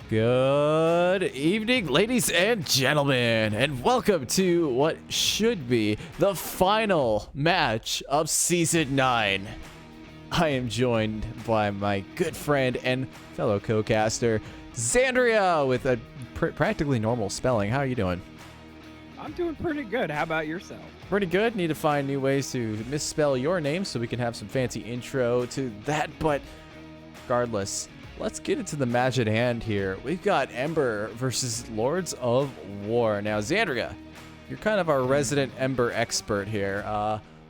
Good evening, ladies and gentlemen, and welcome to what should be the final match of Season 9. I am joined by my good friend and fellow co-caster, Xandria, with a practically normal spelling. How are you doing? I'm doing pretty good. How about yourself? Pretty good. Need to find new ways to misspell your name so we can have some fancy intro to that, but regardless, let's get into the match at hand here. We've got Ember versus Lords of War. Now, Xandria, you're kind of our resident Ember expert here.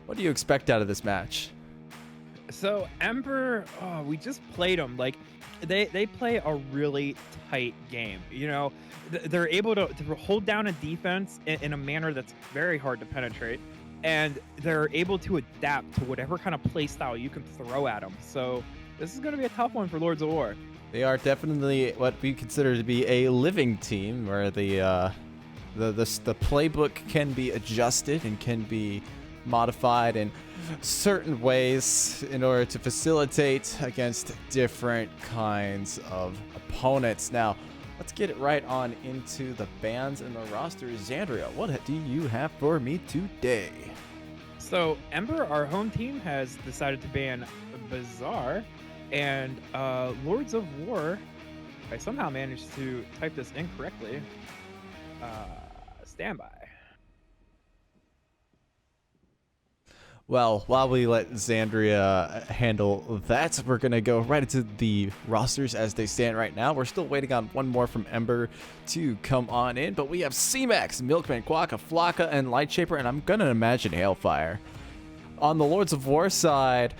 What do you expect out of this match? So Ember, we just played them. Like, they play a really tight game. You know, they're able to hold down a defense in a manner that's very hard to penetrate, and they're able to adapt to whatever kind of play style you can throw at them. So this is going to be a tough one for Lords of War. They are definitely what we consider to be a living team, where the playbook can be adjusted and can be modified in certain ways in order to facilitate against different kinds of opponents. Now, let's get it right on into the bans and the roster. Xandria, what do you have for me today? So Ember, our home team, has decided to ban Bazaar. And Lords of War, I somehow managed to type this incorrectly. Standby. Well, while we let Xandria handle that, we're going to go right into the rosters as they stand right now. We're still waiting on one more from Ember to come on in, but we have C-Max, Milkman, Quokka, Flocka, and Lightshaper, and I'm going to imagine Hailfire. On the Lords of War side,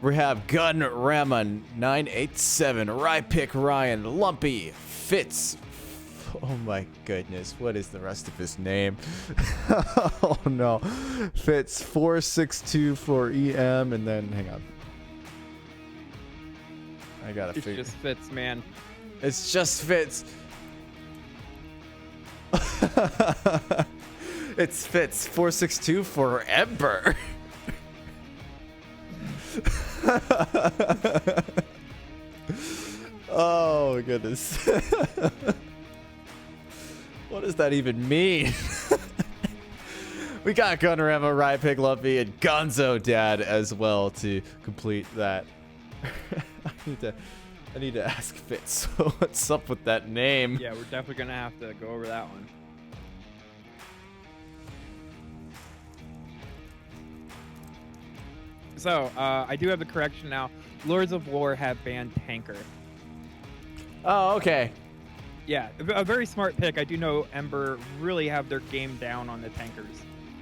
we have Gun Rama 987, Rypick Ryan, Lumpy, Fitz. Oh my goodness, what is the rest of his name? Oh no. Fitz 462 for EM, and then hang on. I gotta figure. It's just Fitz, man. It's just Fitz. It's Fitz 462 for Ember. Oh my goodness. What does that even mean? We got Gunrama, Rypick, Lumpy, and Gonzo Dad as well to complete that. I need to ask Fitz what's up with that name. Yeah, we're definitely gonna have to go over that one. So, I do have the correction now. Lords of War have banned Tanker. Oh, okay. Yeah, a very smart pick. I do know Ember really have their game down on the tankers.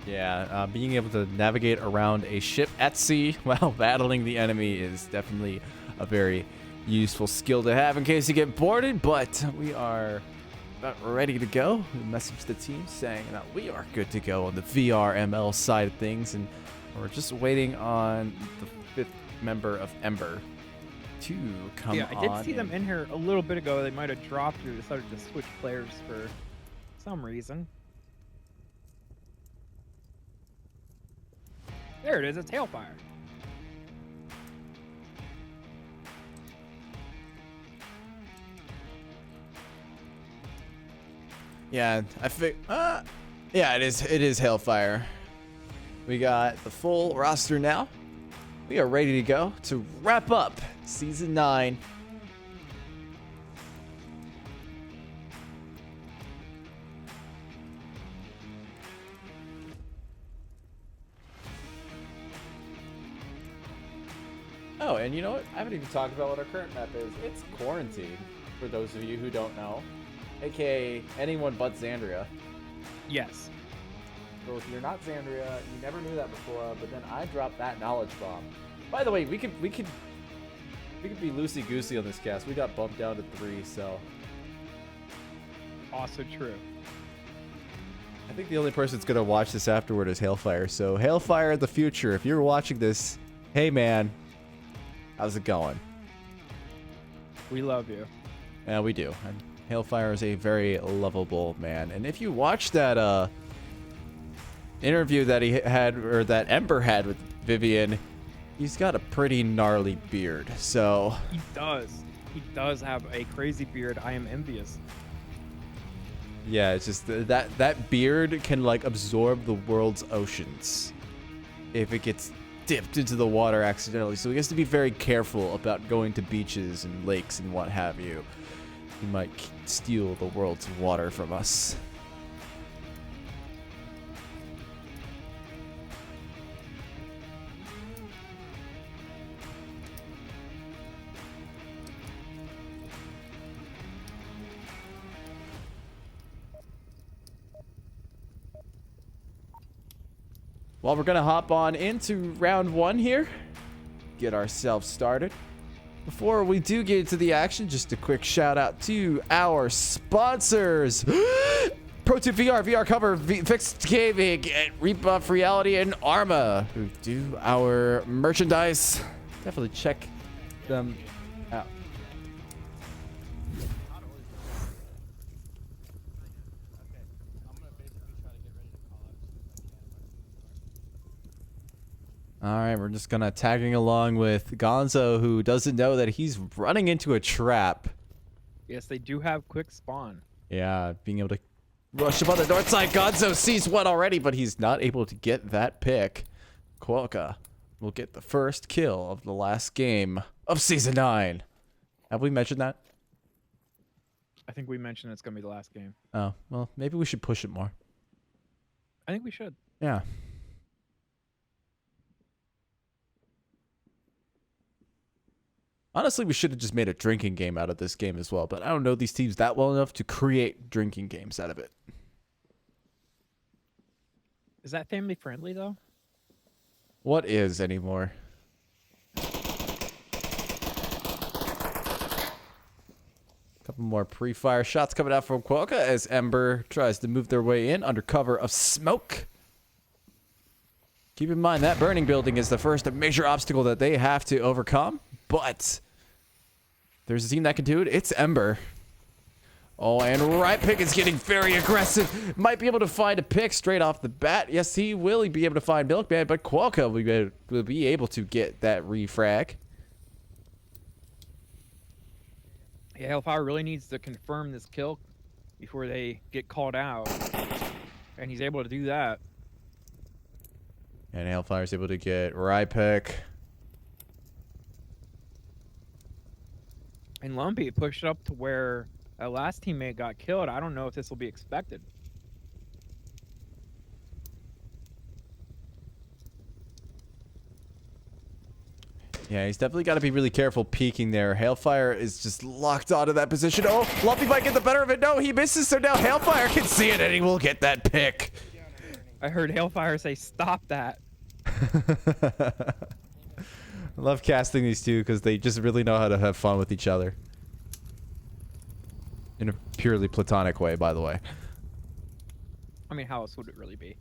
Yeah, being able to navigate around a ship at sea while battling the enemy is definitely a very useful skill to have in case you get boarded, but we are about ready to go. We messaged the team saying that we are good to go on the VRML side of things, and we're just waiting on the fifth member of Ember to come on. Yeah, I did see them in here a little bit ago. They might have dropped or decided to switch players for some reason. There it is. It's Hailfire. Yeah, yeah, it is Hailfire. We got the full roster now. We are ready to go to wrap up Season 9. Oh, and you know what? I haven't even talked about what our current map is. It's Quarantine, for those of you who don't know. AKA anyone but Xandria. Yes. So if you're not Xandria, you never knew that before, but then I dropped that knowledge bomb. By the way, we could be loosey-goosey on this cast. We got bumped down to 3, so. Also true. I think the only person that's going to watch this afterward is Hailfire. So Hailfire in the future, if you're watching this, hey man, how's it going? We love you. Yeah, we do. And Hailfire is a very lovable man. And if you watch that interview that he had, or that Ember had with Vivian, he's got a pretty gnarly beard. So He does. He does have a crazy beard. I am envious. Yeah, it's just that beard can like absorb the world's oceans if it gets dipped into the water accidentally. So he has to be very careful about going to beaches and lakes and what have you. He might steal the world's water from us. Well, we're going to hop on into round 1 here. Get ourselves started. Before we do get into the action, just a quick shout out to our sponsors. Pro2 VR cover, Fixed Gaming, and Rebuff Reality, and Arma, who do our merchandise. Definitely check them out. All right, we're just gonna tagging along with Gonzo, who doesn't know that he's running into a trap. Yes, they do have quick spawn. Yeah, being able to rush up on the north side. Gonzo sees one already, but he's not able to get that pick. Quokka will get the first kill of the last game of Season 9. Have we mentioned that? I think we mentioned it's gonna be the last game. Oh, well, maybe we should push it more. I think we should. Yeah. Honestly, we should have just made a drinking game out of this game as well, but I don't know these teams that well enough to create drinking games out of it. Is that family friendly though? What is anymore? Couple more pre-fire shots coming out from Quokka as Ember tries to move their way in under cover of smoke. Keep in mind that burning building is the first major obstacle that they have to overcome, but there's a team that can do it. It's Ember. Oh, and right pick is getting very aggressive. Might be able to find a pick straight off the bat. Yes, he will be able to find Milkman, but Quokka will be able to get that refrag. Yeah, Hellfire really needs to confirm this kill before they get called out. And he's able to do that. And Hellfire's able to get right pick. And Lumpy pushed up to where a last teammate got killed. I don't know if this will be expected. Yeah, he's definitely got to be really careful peeking there. Hailfire is just locked onto that position. Oh, Lumpy might get the better of it. No, he misses, so now Hailfire can see it, and he will get that pick. I heard Hailfire say, "Stop that." I love casting these two because they just really know how to have fun with each other. In a purely platonic way, by the way. I mean, how else would it really be?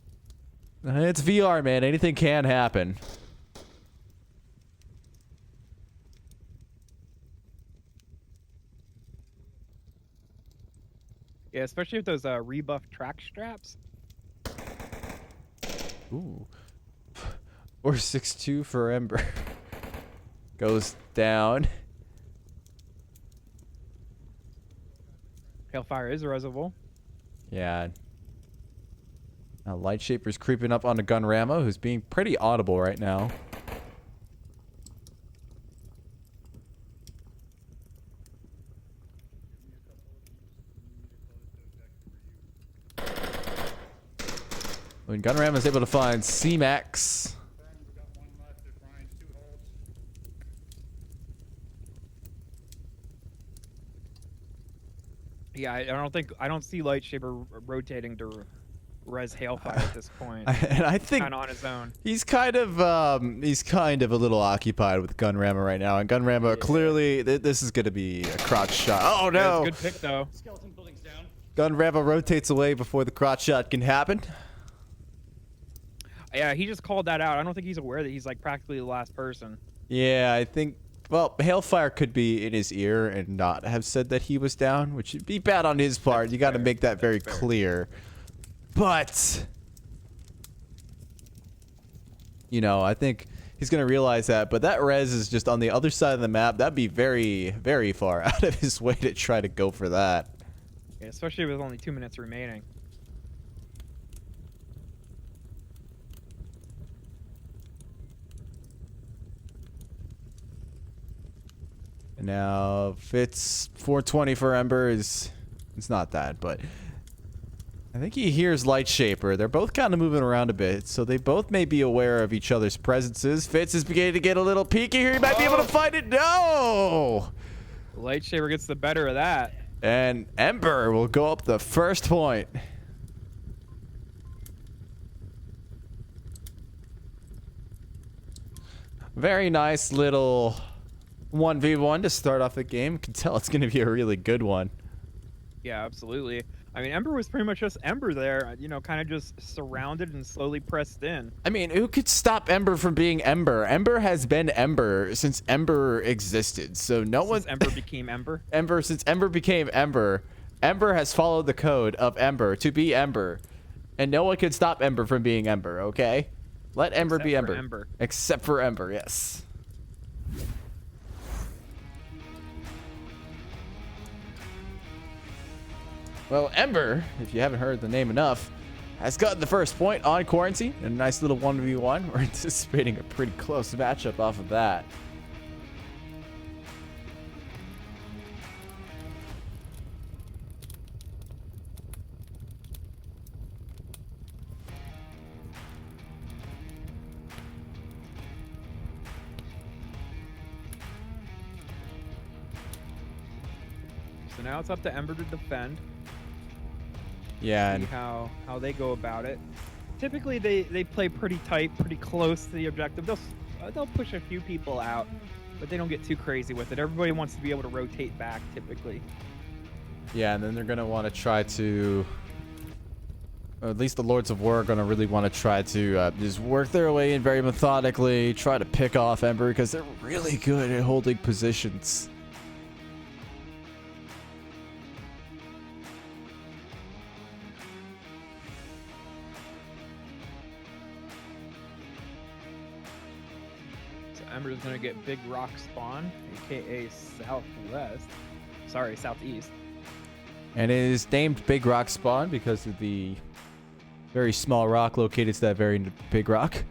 It's VR, man. Anything can happen. Yeah, especially with those rebuff track straps. Ooh. Or 6-2 for Ember. Goes down. Hailfire is reservoir. Yeah. Now Lightshaper's creeping up onto Gunrama, who's being pretty audible right now. When Gunrama's able to find C-Max. Yeah, I don't see Lightshaper rotating to res Hailfire at this point. And I think kind of on his own. He's kind of a little occupied with Gunrama right now, and Gunrama clearly this is gonna be a crotch shot. Oh no! Yeah, good pick though. Skeleton building's down. Gunrama rotates away before the crotch shot can happen. Yeah, he just called that out. I don't think he's aware that he's like practically the last person. Yeah, I think. Well, Hailfire could be in his ear and not have said that he was down, which would be bad on his part. You got to make that very clear. But, you know, I think he's gonna realize that. But that res is just on the other side of the map. That'd be very, very far out of his way to try to go for that. Yeah, especially with only 2 minutes remaining. Now, Fitz 420 for Ember is, it's not that, but I think he hears Lightshaper. They're both kind of moving around a bit, so they both may be aware of each other's presences. Fitz is beginning to get a little peeky here. He might be able to find it. No! Lightshaper gets the better of that. And Ember will go up the first point. Very nice little 1v1 to start off the game. You can tell it's going to be a really good one. Yeah, absolutely. I mean, Ember was pretty much just Ember there, you know, kind of just surrounded and slowly pressed in. I mean, who could stop Ember from being Ember? Ember has been Ember since Ember existed. So no one... Since Ember became Ember? Since Ember became Ember, Ember has followed the code of Ember to be Ember. And no one can stop Ember from being Ember, okay? Let Ember be Ember. Except for Ember, yes. Well, Ember, if you haven't heard the name enough, has gotten the first point on Quarantine in a nice little 1v1. We're anticipating a pretty close matchup off of that. So now it's up to Ember to defend. Yeah, See and how they go about it. Typically, they play pretty tight, pretty close to the objective. They'll push a few people out, but they don't get too crazy with it. Everybody wants to be able to rotate back, typically. yeah, and then they're gonna want to try to, or at least the Lords of War are gonna really want to try to just work their way in very methodically, try to pick off Ember because they're really good at holding positions. Ember's gonna get Big Rock Spawn, aka Southwest. Sorry, Southeast. And it is named Big Rock Spawn because of the very small rock located to that very big rock.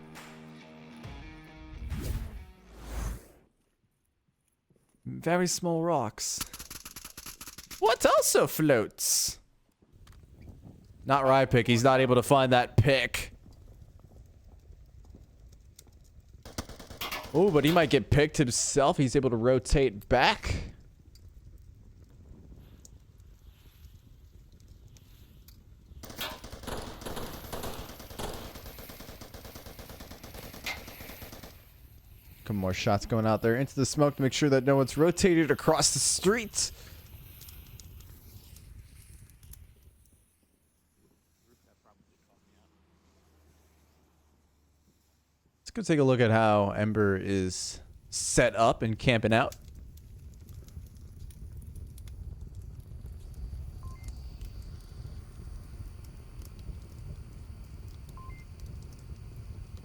Very small rocks. What also floats? Not Rypick. He's not able to find that pick. Oh, but he might get picked himself. He's able to rotate back. Couple more shots going out there into the smoke to make sure that no one's rotated across the street. Let's go take a look at how Ember is set up and camping out.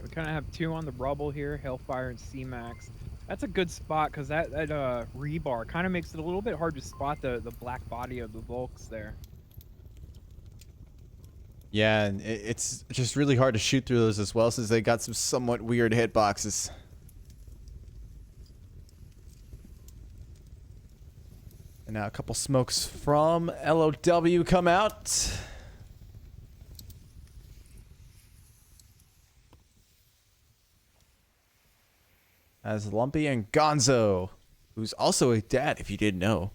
We kind of have two on the rubble here, Hellfire and C-Max. That's a good spot because that rebar kind of makes it a little bit hard to spot the black body of the Volks there. Yeah, and it's just really hard to shoot through those as well since they got some somewhat weird hitboxes. And now a couple smokes from LOW come out. As Lumpy and Gonzo, who's also a dad if you didn't know,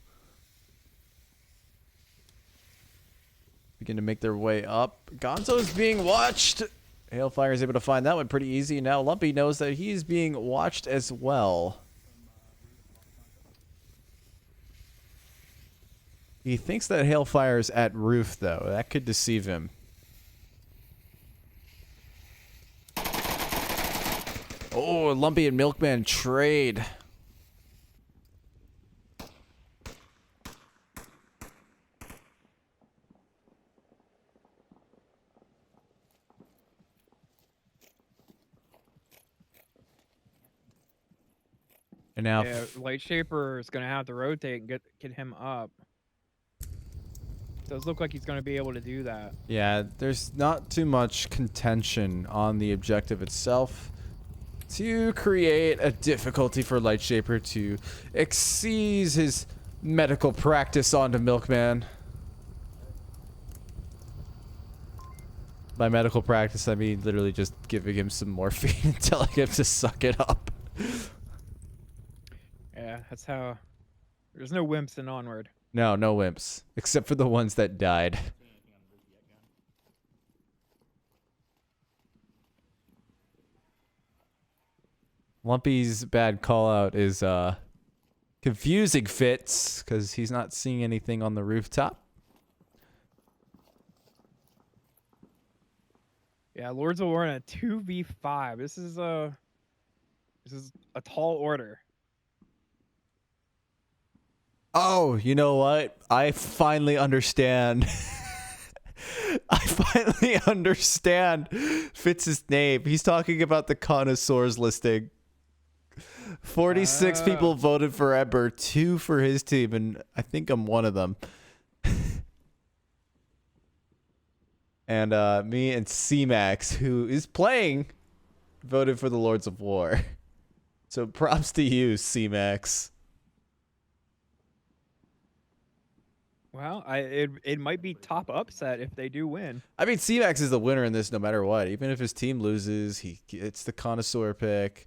begin to make their way up. Gonzo is being watched. Hailfire is able to find that one pretty easy. Now Lumpy knows that he's being watched as well. He thinks that Hailfire's at roof, though. That could deceive him. Oh, Lumpy and Milkman trade. And now, Yeah, Light Shaper is gonna have to rotate and get him up. Does look like he's gonna be able to do that. yeah, there's not too much contention on the objective itself to create a difficulty for Light Shaper to exceed his medical practice onto Milkman. By medical practice, I mean literally just giving him some morphine and telling him to suck it up. Yeah, that's how. There's no wimps in Onward. No, no wimps. Except for the ones that died. Lumpy's bad call out is confusing Fitz because he's not seeing anything on the rooftop. Yeah, Lords of War in a 2v5. This is a tall order. Oh, you know what? I finally understand. I finally understand Fitz's name. He's talking about the connoisseurs listing. 46 people voted for Ember, 2 for his team, and I think I'm one of them. And me and C-Max, who is playing, voted for the Lords of War. So props to you, C-Max. Well, it might be top upset if they do win. I mean, C-Max is the winner in this no matter what. Even if his team loses, it's the connoisseur pick.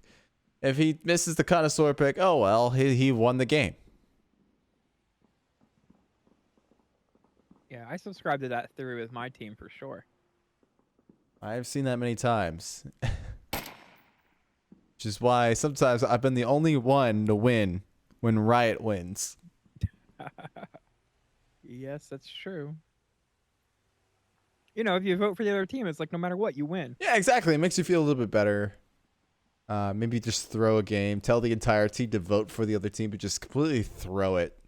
If he misses the connoisseur pick, oh well, he won the game. Yeah, I subscribe to that theory with my team for sure. I've seen that many times. Which is why sometimes I've been the only one to win when Riot wins. Yes, that's true. You know, if you vote for the other team, it's like no matter what, you win. Yeah, exactly. It makes you feel a little bit better. Maybe just throw a game. Tell the entire team to vote for the other team, but just completely throw it.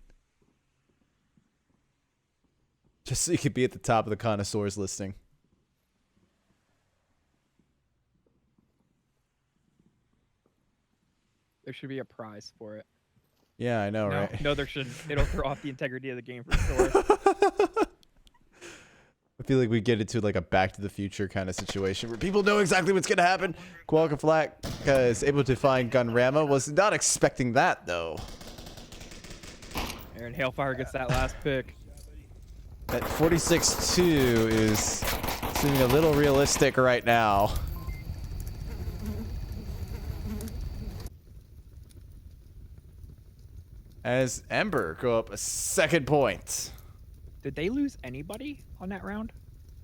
Just so you could be at the top of the connoisseurs listing. There should be a prize for it. Yeah, I know, right? No, there shouldn't. It'll throw off the integrity of the game for sure. I feel like we get into like a Back to the Future kind of situation where people know exactly what's going to happen. Qualcomm Flack is able to find Gunrama. Was not expecting that, though. Aaron Hailfire gets that last pick. That 46-2 is seeming a little realistic right now. As Ember go up a second point. Did they lose anybody on that round?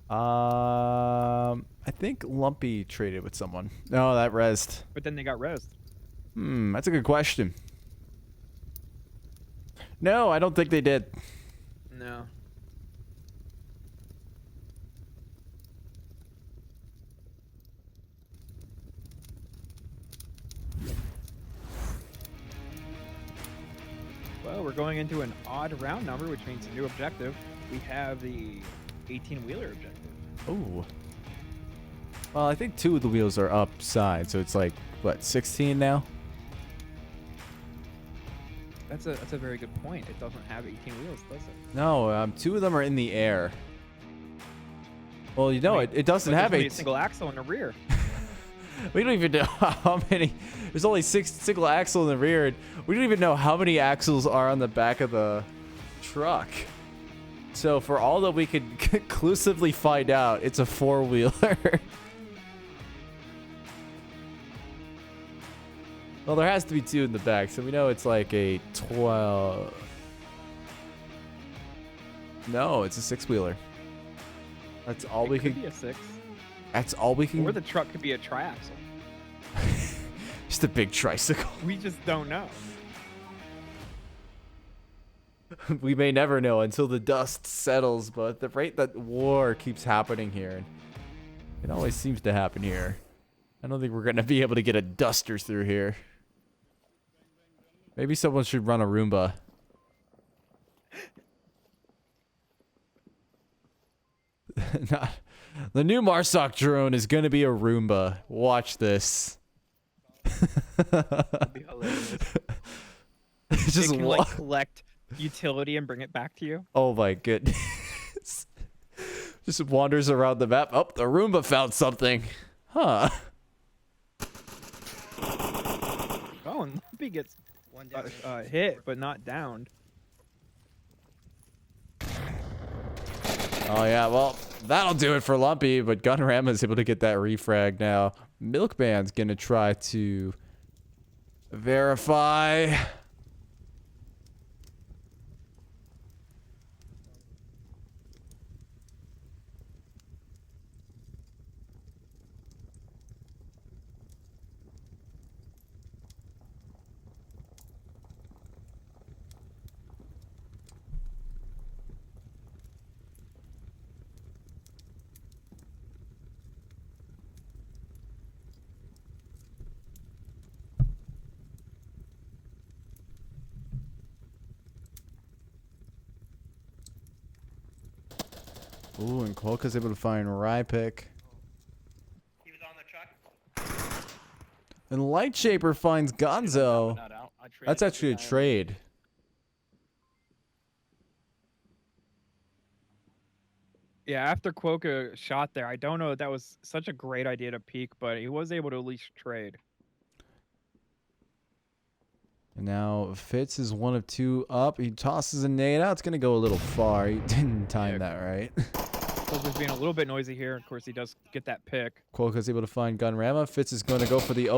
I think Lumpy traded with someone. No, that rezzed. But then they got rezzed. That's a good question. No, I don't think they did. No. Well, we're going into an odd round number, which means a new objective. We have the 18-wheeler objective. Oh. Well, I think 2 of the wheels are upside, so it's like, what, 16 now? That's a very good point. It doesn't have 18 wheels, does it? No, 2 of them are in the air. Well, you know, I mean, it doesn't have a single axle in the rear. We don't even know how many. There's only 6 single axle in the rear. And we don't even know how many axles are on the back of the truck. So for all that we could conclusively find out, it's a 4-wheeler. Well, there has to be 2 in the back, so we know it's like a 12. No, it's a 6-wheeler. That's all we could could be a 6. That's all we can. Or the truck could be a triaxle. Just a big tricycle. We just don't know. We may never know until the dust settles, but at the rate that war keeps happening here, and it always seems to happen here, I don't think we're going to be able to get a duster through here. Maybe someone should run a Roomba. The new Marsoc drone is going to be a Roomba. Watch this. That'd be hilarious. It's just It can like collect utility and bring it back to you. Oh my goodness. Just wanders around the map. Oh, the Roomba found something. Huh. Oh, and Lumpy gets hit, but not downed. Oh yeah, well, that'll do it for Lumpy, but Gunrama is able to get that refrag now. Milkman's gonna try to verify. Ooh, and Quokka's able to find Rypick. He was on the truck. And Lightshaper finds Gonzo. That's actually a trade. Yeah, after Quokka shot there, I don't know if that was such a great idea to peek, but he was able to at least trade. And now Fitz is 1 of 2 up. He tosses a nade out. It's going to go a little far. He didn't time that right. Quokka's being a little bit noisy here. Of course, he does get that pick. Quokka's able to find Gunrama. Fitz is going to go for the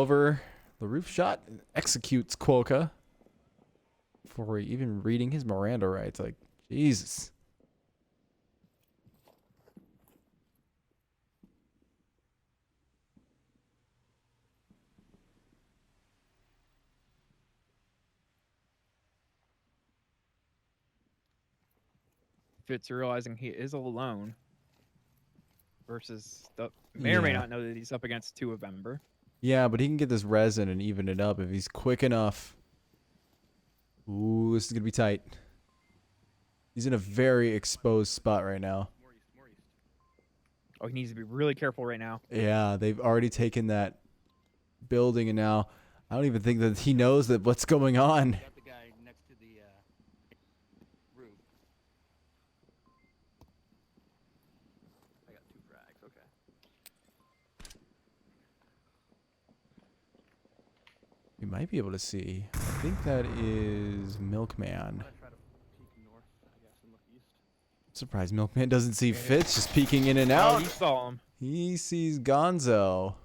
roof shot. Executes Quokka. Before even reading his Miranda rights. Like, Jesus. Fitz realizing he is alone versus the may or may not know that he's up against 2 of Ember. Yeah, but he can get this resin and even it up if he's quick enough. Ooh, this is going to be tight. He's in a very exposed spot right now. Oh, he needs to be really careful right now. Yeah, they've already taken that building and now I don't even think that he knows that what's going on. Got the guy next to the roof. I got 2 frags. Okay. We might be able to see. I think that is Milkman. I'm gonna try to peek north, I guess, and look east. Surprised Milkman doesn't see Fitz just peeking in and Oh, out. he saw him. He sees Gonzo.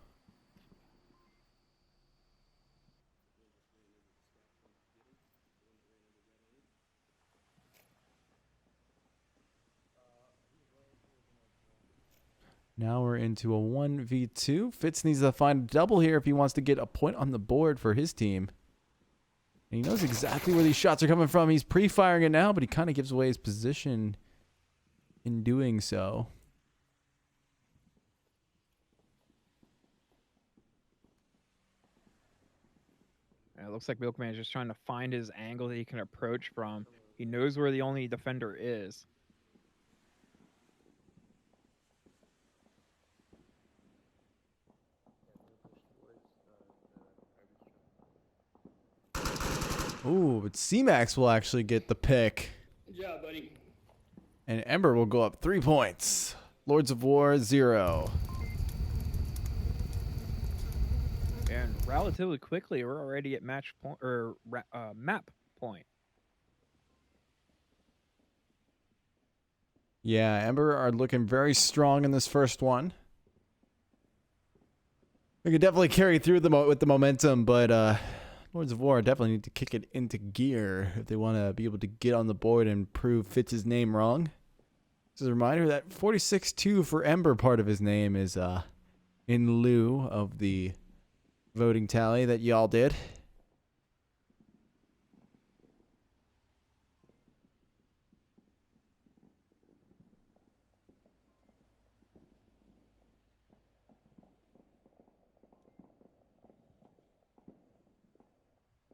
Now we're into a 1v2. Fitz needs to find a double here if he wants to get a point on the board for his team. And he knows exactly where these shots are coming from. He's pre-firing it now, but he kind of gives away his position in doing so. Yeah, it looks like Milkman is just trying to find his angle that he can approach from. He knows where the only defender is. Ooh, but C-Max will actually get the pick. Good job, buddy. And Ember will go up 3 points. Lords of War 0. And relatively quickly, we're already at match point or map point. Yeah, Ember are looking very strong in this first one. We could definitely carry through with the momentum, but Lords of War definitely need to kick it into gear if they want to be able to get on the board and prove Fitz's name wrong. Just a reminder that 46-2 for Ember part of his name is in lieu of the voting tally that y'all did.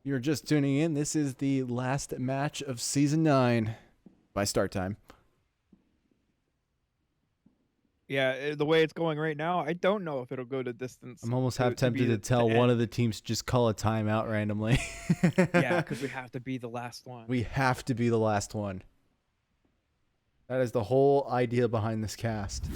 You're just tuning in. This is the last match of Season 9 by start time. Yeah, the way it's going right now, I don't know if it'll go to distance. I'm almost half tempted to be tell the one end. of the teams to just call a timeout randomly. Yeah, because we have to be the last one. We have to be the last one. That is the whole idea behind this cast.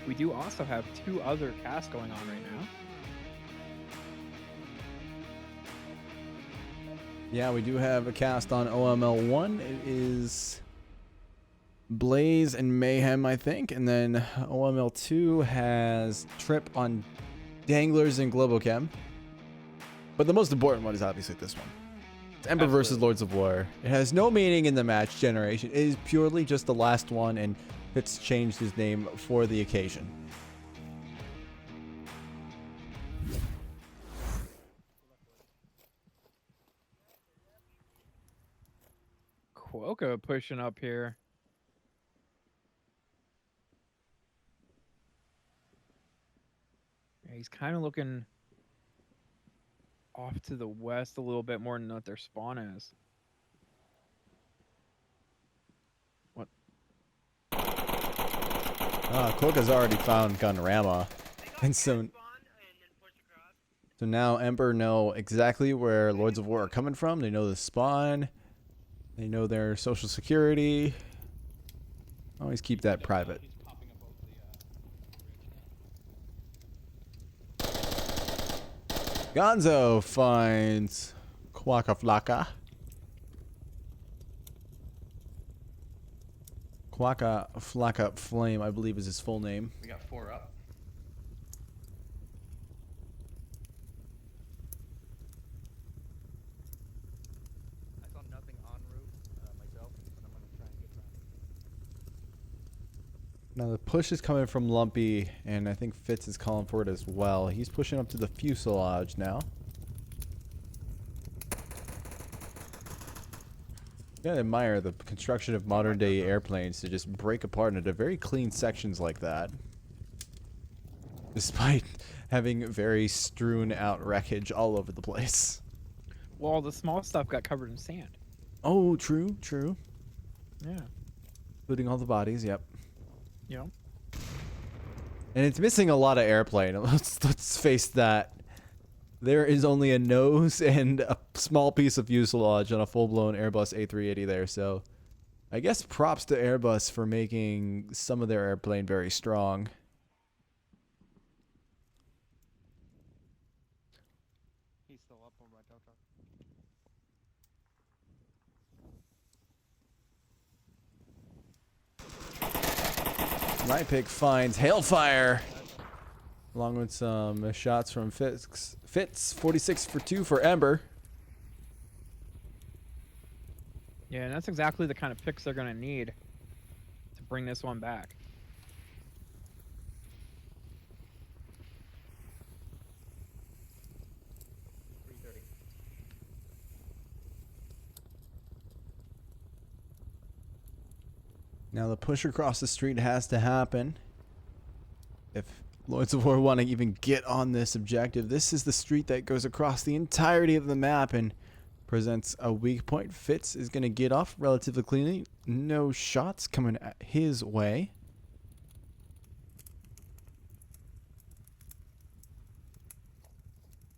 We do also have 2 other casts going on right now. Yeah, we do have a cast on OML 1. It is Blaze and Mayhem, I think. And then OML 2 has Trip on Danglers and Globochem. But the most important one is obviously this one. It's Ember versus Absolutely. Lords of War. It has no meaning in the match generation. It is purely just the last one, and Fitz changed his name for the occasion. Quokka pushing up here. Yeah, he's kind of looking off to the west a little bit more than what their spawn is. What? Quokka's already found Gunrama. And so now Ember know exactly where Lords of War are coming from. They know the spawn. They know their social security. Always keep that private. Gonzo finds Quaka Flocka. Quaka Flocka Flame, I believe is his full name. We got 4 up. I saw nothing en route myself, but I'm gonna try and get around. Now the push is coming from Lumpy, and I think Fitz is calling for it as well. He's pushing up to the fuselage now. You gotta admire the construction of modern day airplanes to just break apart into very clean sections like that. Despite having very strewn out wreckage all over the place. Well, the small stuff got covered in sand. Oh, true, true. Yeah. Including all the bodies, yep. You know? And it's missing a lot of airplane. Let's face that. There is only a nose and a small piece of fuselage on a full-blown Airbus A380 there, so I guess props to Airbus for making some of their airplane very strong. He's still up on my tow truck. My pick finds Hailfire, along with some shots from Fitz. 46 for 2 for Ember. Yeah, and that's exactly the kind of picks they're going to need to bring this one back. Now the push across the street has to happen. If Lords of War want to even get on this objective, this is the street that goes across the entirety of the map and presents a weak point. Fitz is going to get off relatively cleanly. No shots coming his way.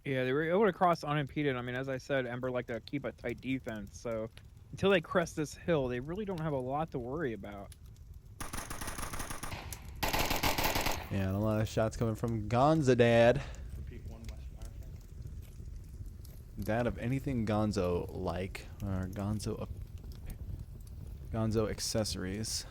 Yeah, they were able to cross unimpeded. I mean, as I said, Ember like to keep a tight defense, so until they crest this hill, they really don't have a lot to worry about. Yeah, and a lot of shots coming from Gonza Dad. Repeat 1 west fire frame. Dad of anything Gonzo like, or Gonzo accessories.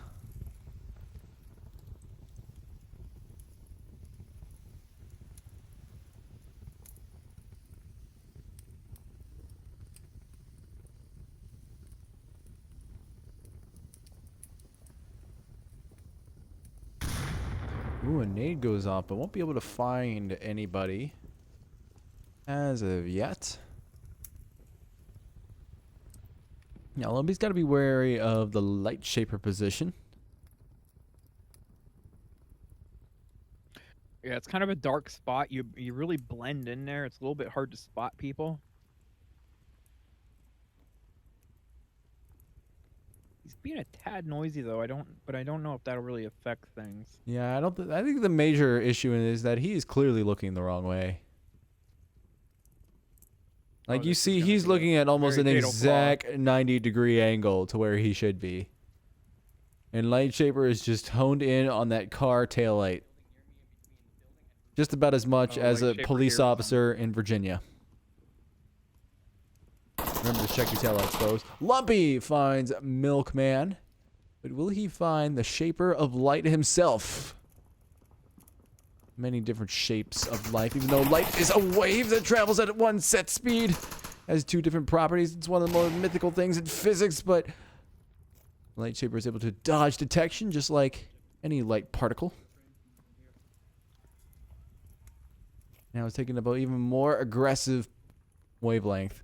Ooh, a nade goes off, but won't be able to find anybody as of yet. Now, Lumpy's got to be wary of the light shaper position. Yeah, it's kind of a dark spot. You really blend in there. It's a little bit hard to spot people. He's being a tad noisy though. But I don't know if that'll really affect things. Yeah, I don't. I think the major issue is that he is clearly looking the wrong way. Like you This is see, gonna he's be a looking at almost an very fatal flaw. exact 90-degree angle to where he should be. And Lightshaper is just honed in on that car taillight. Just about as much Oh, as a Lightshaper police here. officer in Virginia. Remember to check your taillights, folks. Lumpy finds Milkman. But will he find the Shaper of Light himself? Many different shapes of life, even though light is a wave that travels at one set speed. Has two different properties. It's one of the more mythical things in physics, but Lightshaper is able to dodge detection just like any light particle. Now it's taking about even more aggressive wavelength.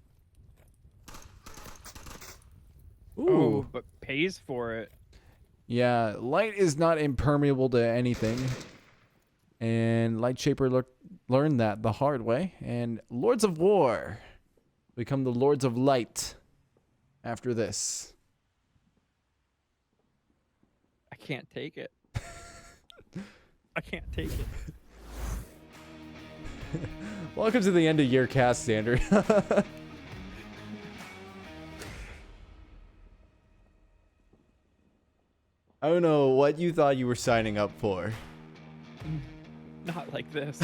Ooh. Oh, but pays for it. Yeah, light is not impermeable to anything. And Lightshaper learned that the hard way. And Lords of War become the Lords of Light after this. I can't take it. I can't take it. Welcome to the end of year cast, Xandria. I don't know what you thought you were signing up for. Not like this.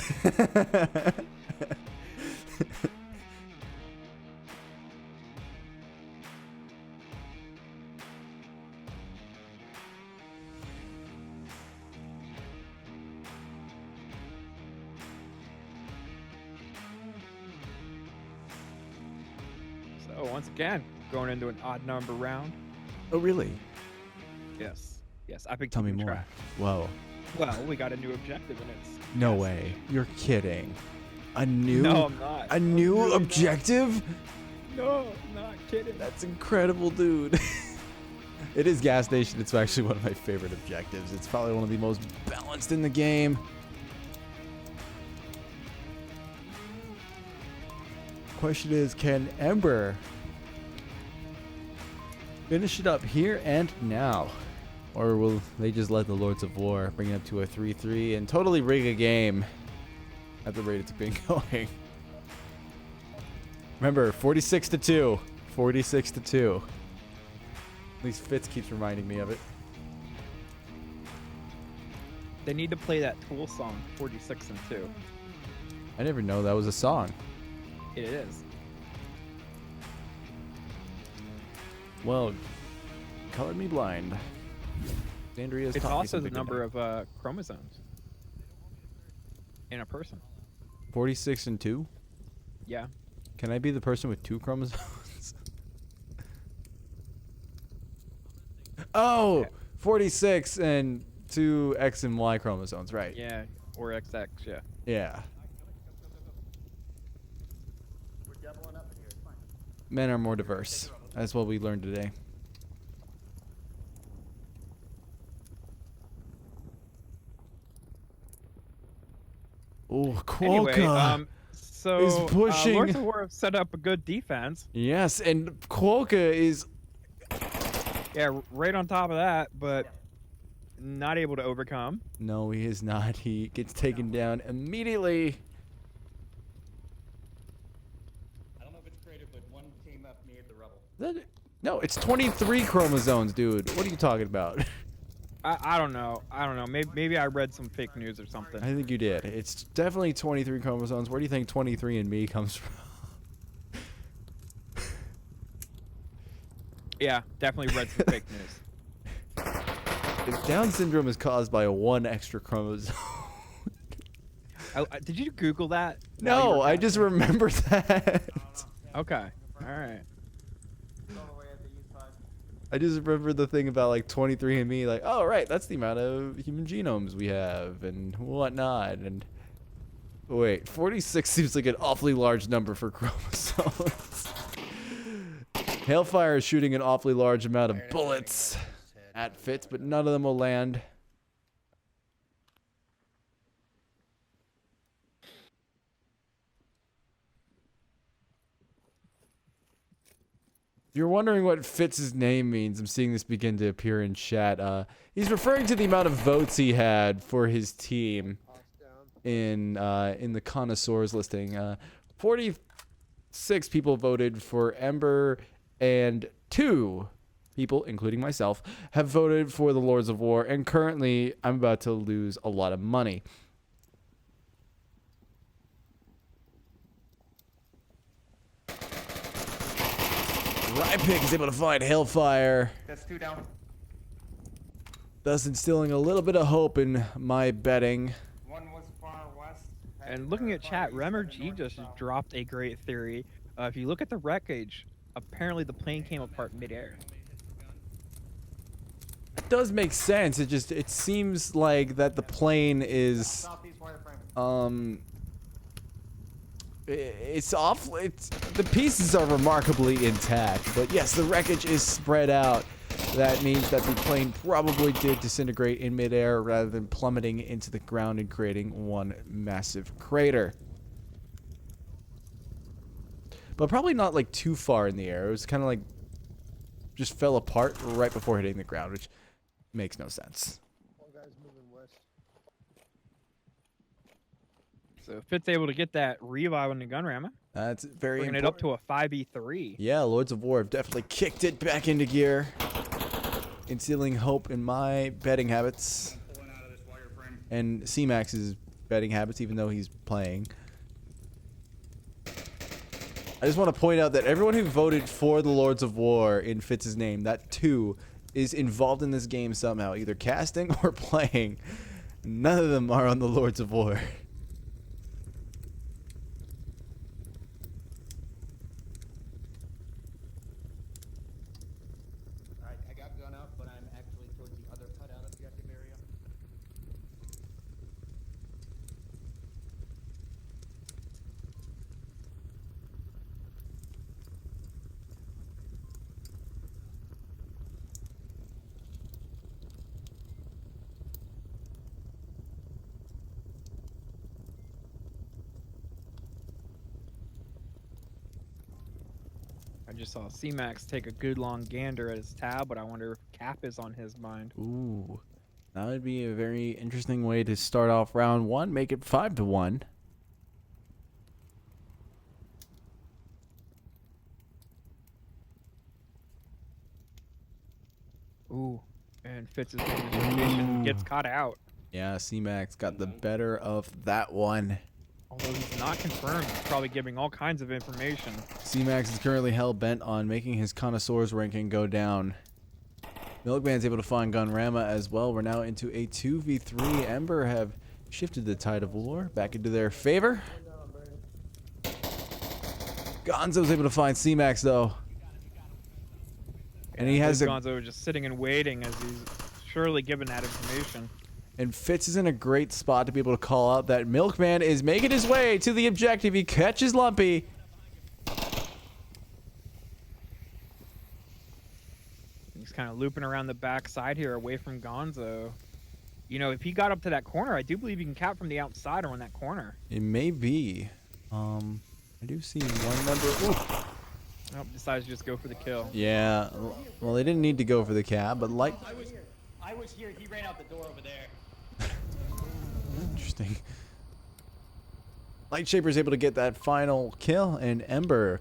So once again, going into an odd number round. Oh, really? Yes. Yes, I've been Tell me keeping more. track. Whoa. Well, we got a new objective and it's No yes. way. You're kidding. A new No, I'm not. a I'm new really not. objective? No, I'm not kidding. That's incredible, dude. It is gas station. It's actually one of my favorite objectives. It's probably one of the most balanced in the game. Question is, can Ember finish it up here and now? Or will they just let the Lords of War bring it up to a 3-3 and totally rig a game at the rate it's been going? Remember, 46-2. 46-2. At least Fitz keeps reminding me of it. They need to play that Tool song, 46 and 2. I never know that was a song. It is. Well, colored me blind. Xandria's It's taught me also the something number today. of chromosomes in a person. 46 and 2? Yeah. Can I be the person with 2 chromosomes? Oh, Yeah. 46 and 2 X and Y chromosomes, right? Yeah. Or XX, yeah. Yeah. We're doubling up in here. It's fine. Men are more diverse. That's what we learned today. Oh, Quokka. Anyway, so is pushing- Lords of War have set up a good defense. Yes, and Quokka is... Yeah, right on top of that, but not able to overcome. No, he is not. He gets taken down immediately. I don't know if it's creative, but one came up near the rubble. No, it's 23 chromosomes, dude. What are you talking about? I don't know. I don't know. Maybe I read some fake news or something. I think you did. It's definitely 23 chromosomes. Where do you think 23 and me comes from? Yeah, definitely read some fake news. If Down syndrome is caused by 1 extra chromosome. Did you Google that? while you No, were I just talking? remember that. Okay. All right. All the way at the U5. I just remember the thing about like 23 and me, like, oh right, that's the amount of human genomes we have and whatnot. And wait, 46 seems like an awfully large number for chromosomes. Hailfire is shooting an awfully large amount of bullets at Fitz, but none of them will land. If you're wondering what Fitz's name means, I'm seeing this begin to appear in chat. He's referring to the amount of votes he had for his team in the connoisseurs listing. 46 people voted for Ember, and 2 people, including myself, have voted for the Lords of War, and currently I'm about to lose a lot of money. Rypick is able to find Hellfire, That's 2 down. thus instilling a little bit of hope in my betting. One was far west. And looking at chat, Remmer G just dropped a great theory. If you look at the wreckage, apparently the plane came apart midair. It does make sense. It seems like that the plane is Southeast wireframe. it's off. The pieces are remarkably intact, but yes, the wreckage is spread out. That means that the plane probably did disintegrate in midair rather than plummeting into the ground and creating one massive crater. But probably not like too far in the air. It was kind of like just fell apart right before hitting the ground, which makes no sense. So Fitz able to get that revive on the Gunrama, That's very bringing it up to a 5v3. Yeah, Lords of War have definitely kicked it back into gear, instilling hope in my betting habits Pulling out of this wireframe. and C-Max's betting habits, even though he's playing. I just want to point out that everyone who voted for the Lords of War in Fitz's name, that 2, is involved in this game somehow, either casting or playing. None of them are on the Lords of War. Alright, I got gun out, but I'm actually towards the other cutout objective area. I just saw C-Max take a good long gander at his tab, but I wonder if Cap is on his mind. Ooh, that would be a very interesting way to start off round 1. Make it 5-1. Ooh, and Fitz's communication gets caught out. Yeah, C-Max got the better of that one. Although he's not confirmed, he's probably giving all kinds of information. C-Max is currently hell-bent on making his connoisseurs ranking go down. Milkman's able to find Gunrama as well. We're now into a 2v3. Ember have shifted the tide of war back into their favor. Gonzo's able to find C-Max though. And he has a, Gonzo just sitting and waiting as he's surely given that information. and Fitz is in a great spot to be able to call out that Milkman is making his way to the objective. He catches Lumpy. He's kind of looping around the back side here away from Gonzo. You know, if he got up to that corner, I do believe he can cap from the outside or on that corner. It may be. I do see one member. Ooh. Oh, decides to just go for the kill. Yeah. Well, they didn't need to go for the cab, but like. I was here, he ran out the door over there. Interesting. Lightshaper's able to get that final kill, and Ember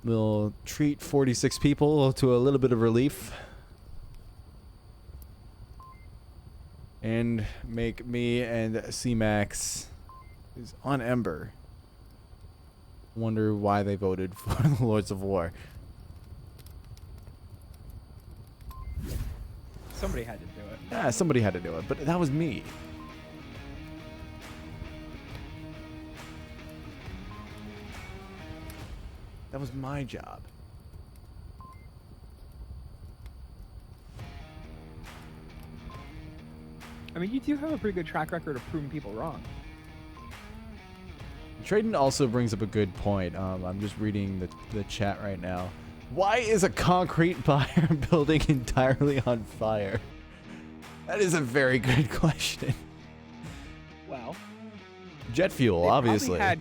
will treat 46 people to a little bit of relief. And make me and C-Max is on Ember. Wonder why they voted for the Lords of War. Somebody had to do it. Yeah, somebody had to do it, but that was me. That was my job. I mean, you do have a pretty good track record of proving people wrong. Traden also brings up a good point. I'm just reading the chat right now. Why is a concrete fire building entirely on fire? That is a very good question. Well, Jet fuel, they obviously. probably had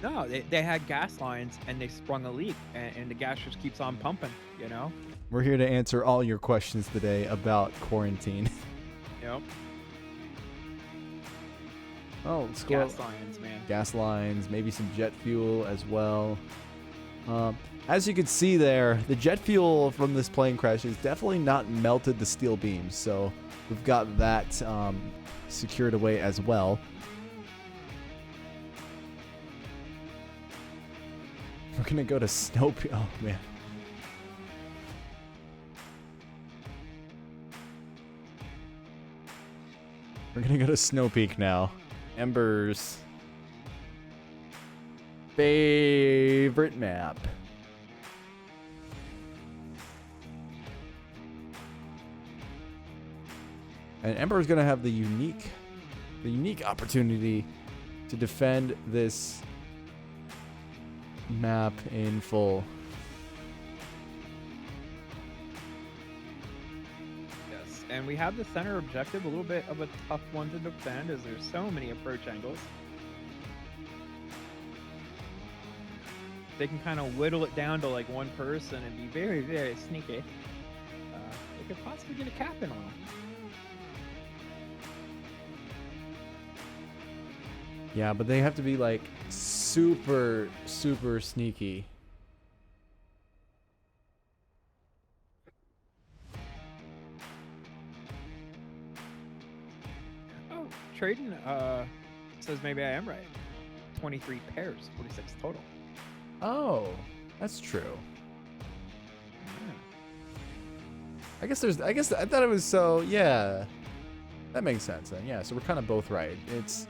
No, they had gas lines and they sprung a leak, and the gas just keeps on pumping. You know. We're here to answer all your questions today about quarantine. Yep. Oh, let's go. Gas lines, man. Gas lines, maybe some jet fuel as well. As you can see there, the jet fuel from this plane crash has definitely not melted the steel beams, so we've got that secured away as well. We're gonna go to Snow. Oh man. We're gonna go to Snow Peak now. Ember's favorite map. And Ember is going to have the unique opportunity to defend this map in full. Yes, and we have the center objective, a little bit of a tough one to defend as there's so many approach angles. They can kind of whittle it down to like one person and be very, very sneaky. They could possibly get a cap in on them. Yeah, but they have to be like super, super sneaky. Oh, Trading says maybe I am right. 23 pairs, 46 total. Oh, that's true. Yeah. I thought it was so, yeah. That makes sense then. Yeah, so we're kind of both right. It's,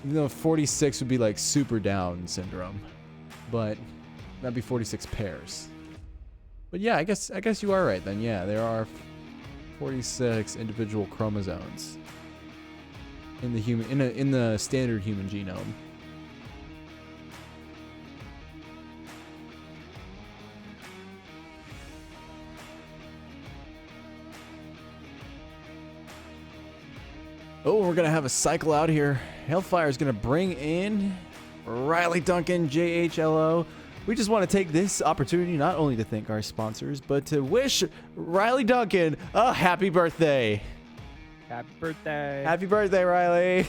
you know, 46 would be like super down syndrome, but that'd be 46 pairs. But yeah, I guess you are right then. Yeah, there are 46 individual chromosomes in the human in the standard human genome. Oh, we're going to have a cycle out here. Hellfire is going to bring in Riley Duncan, JHLO. We just want to take this opportunity not only to thank our sponsors, but to wish Riley Duncan a happy birthday. Happy birthday. Happy birthday, Riley.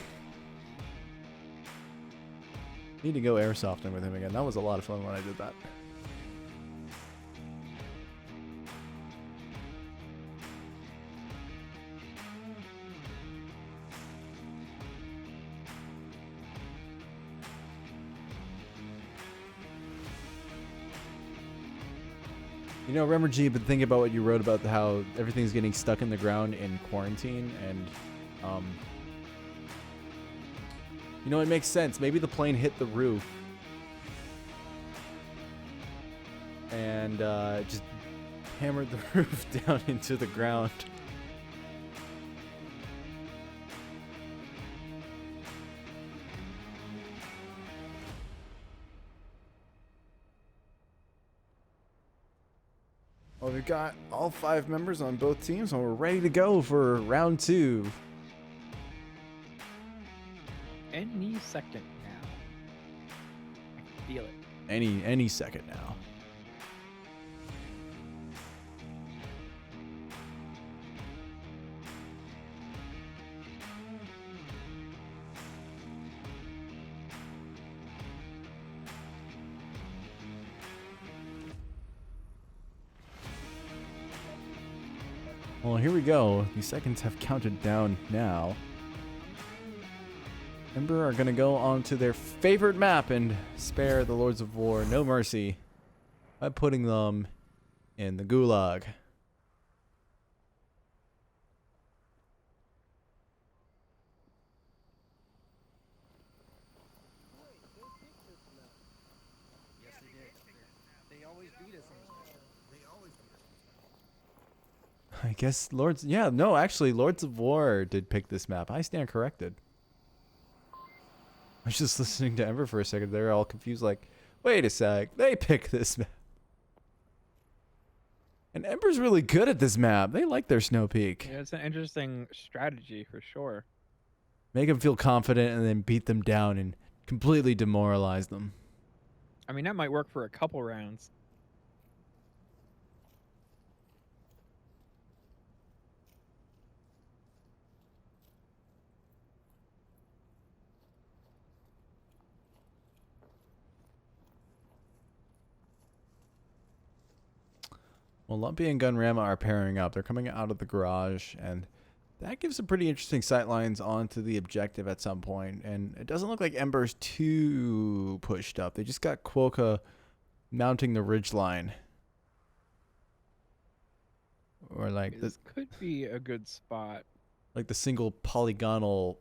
Need to go airsofting with him again. That was a lot of fun when I did that. You know, remember, G, but think about what you wrote about how everything's getting stuck in the ground in quarantine, and, you know, it makes sense. Maybe the plane hit the roof and just hammered the roof down into the ground. Well, we've got all 5 members on both teams, and we're ready to go for round 2. Any second now. I can feel it. Any second now. Well, here we go. The seconds have counted down now. Ember are going to go on to their favorite map and spare the Lords of War no mercy by putting them in the gulag. Yes, they did. They always beat us on this map. They always beat us on this map. I guess Lords... Yeah, no, actually, Lords of War did pick this map. I stand corrected. I was just listening to Ember for a second. They were all confused, like, wait a sec. They picked this map. And Ember's really good at this map. They like their Snow Peak. Yeah, it's an interesting strategy for sure. Make them feel confident and then beat them down in completely demoralize them. I mean, that might work for a couple rounds. Well, Lumpy and Gunrama are pairing up. They're coming out of the garage, and that gives some pretty interesting sight lines onto the objective at some point. And it doesn't look like Ember's too pushed up. They just got Quokka mounting the ridge line. Or like This could be a good spot. the single polygonal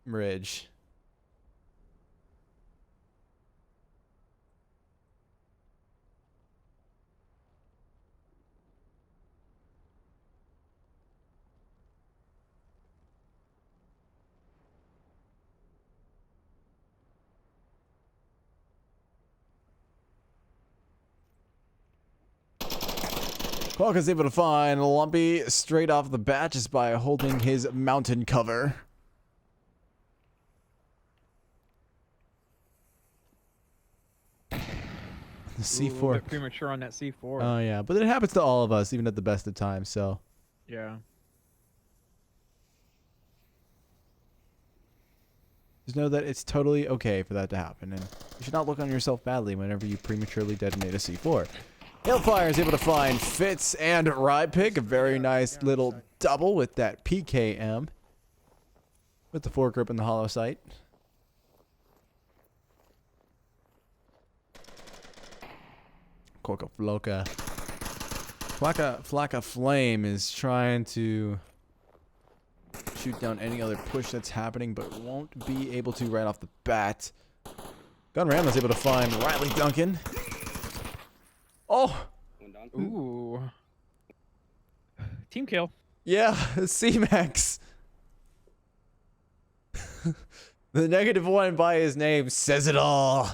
ridge. Quokka's able to find Lumpy straight off the bat just by holding his mountain cover. The Ooh, a C4. little bit premature on that C4. Oh yeah, but it happens to all of us, even at the best of times. So Yeah. just know that it's totally okay for that to happen, and you should not look on yourself badly whenever you prematurely detonate a C4. Hailfire is able to find Fitz and Rypick, a very nice little double with that PKM with the foregrip and the hollow sight. Quokka Floka. Flaka Flame is trying to shoot down any other push that's happening, but won't be able to right off the bat. Gunram is able to find Riley Duncan. Oh! Ooh. Team kill. Yeah, C-Max. The -1 by his name says it all.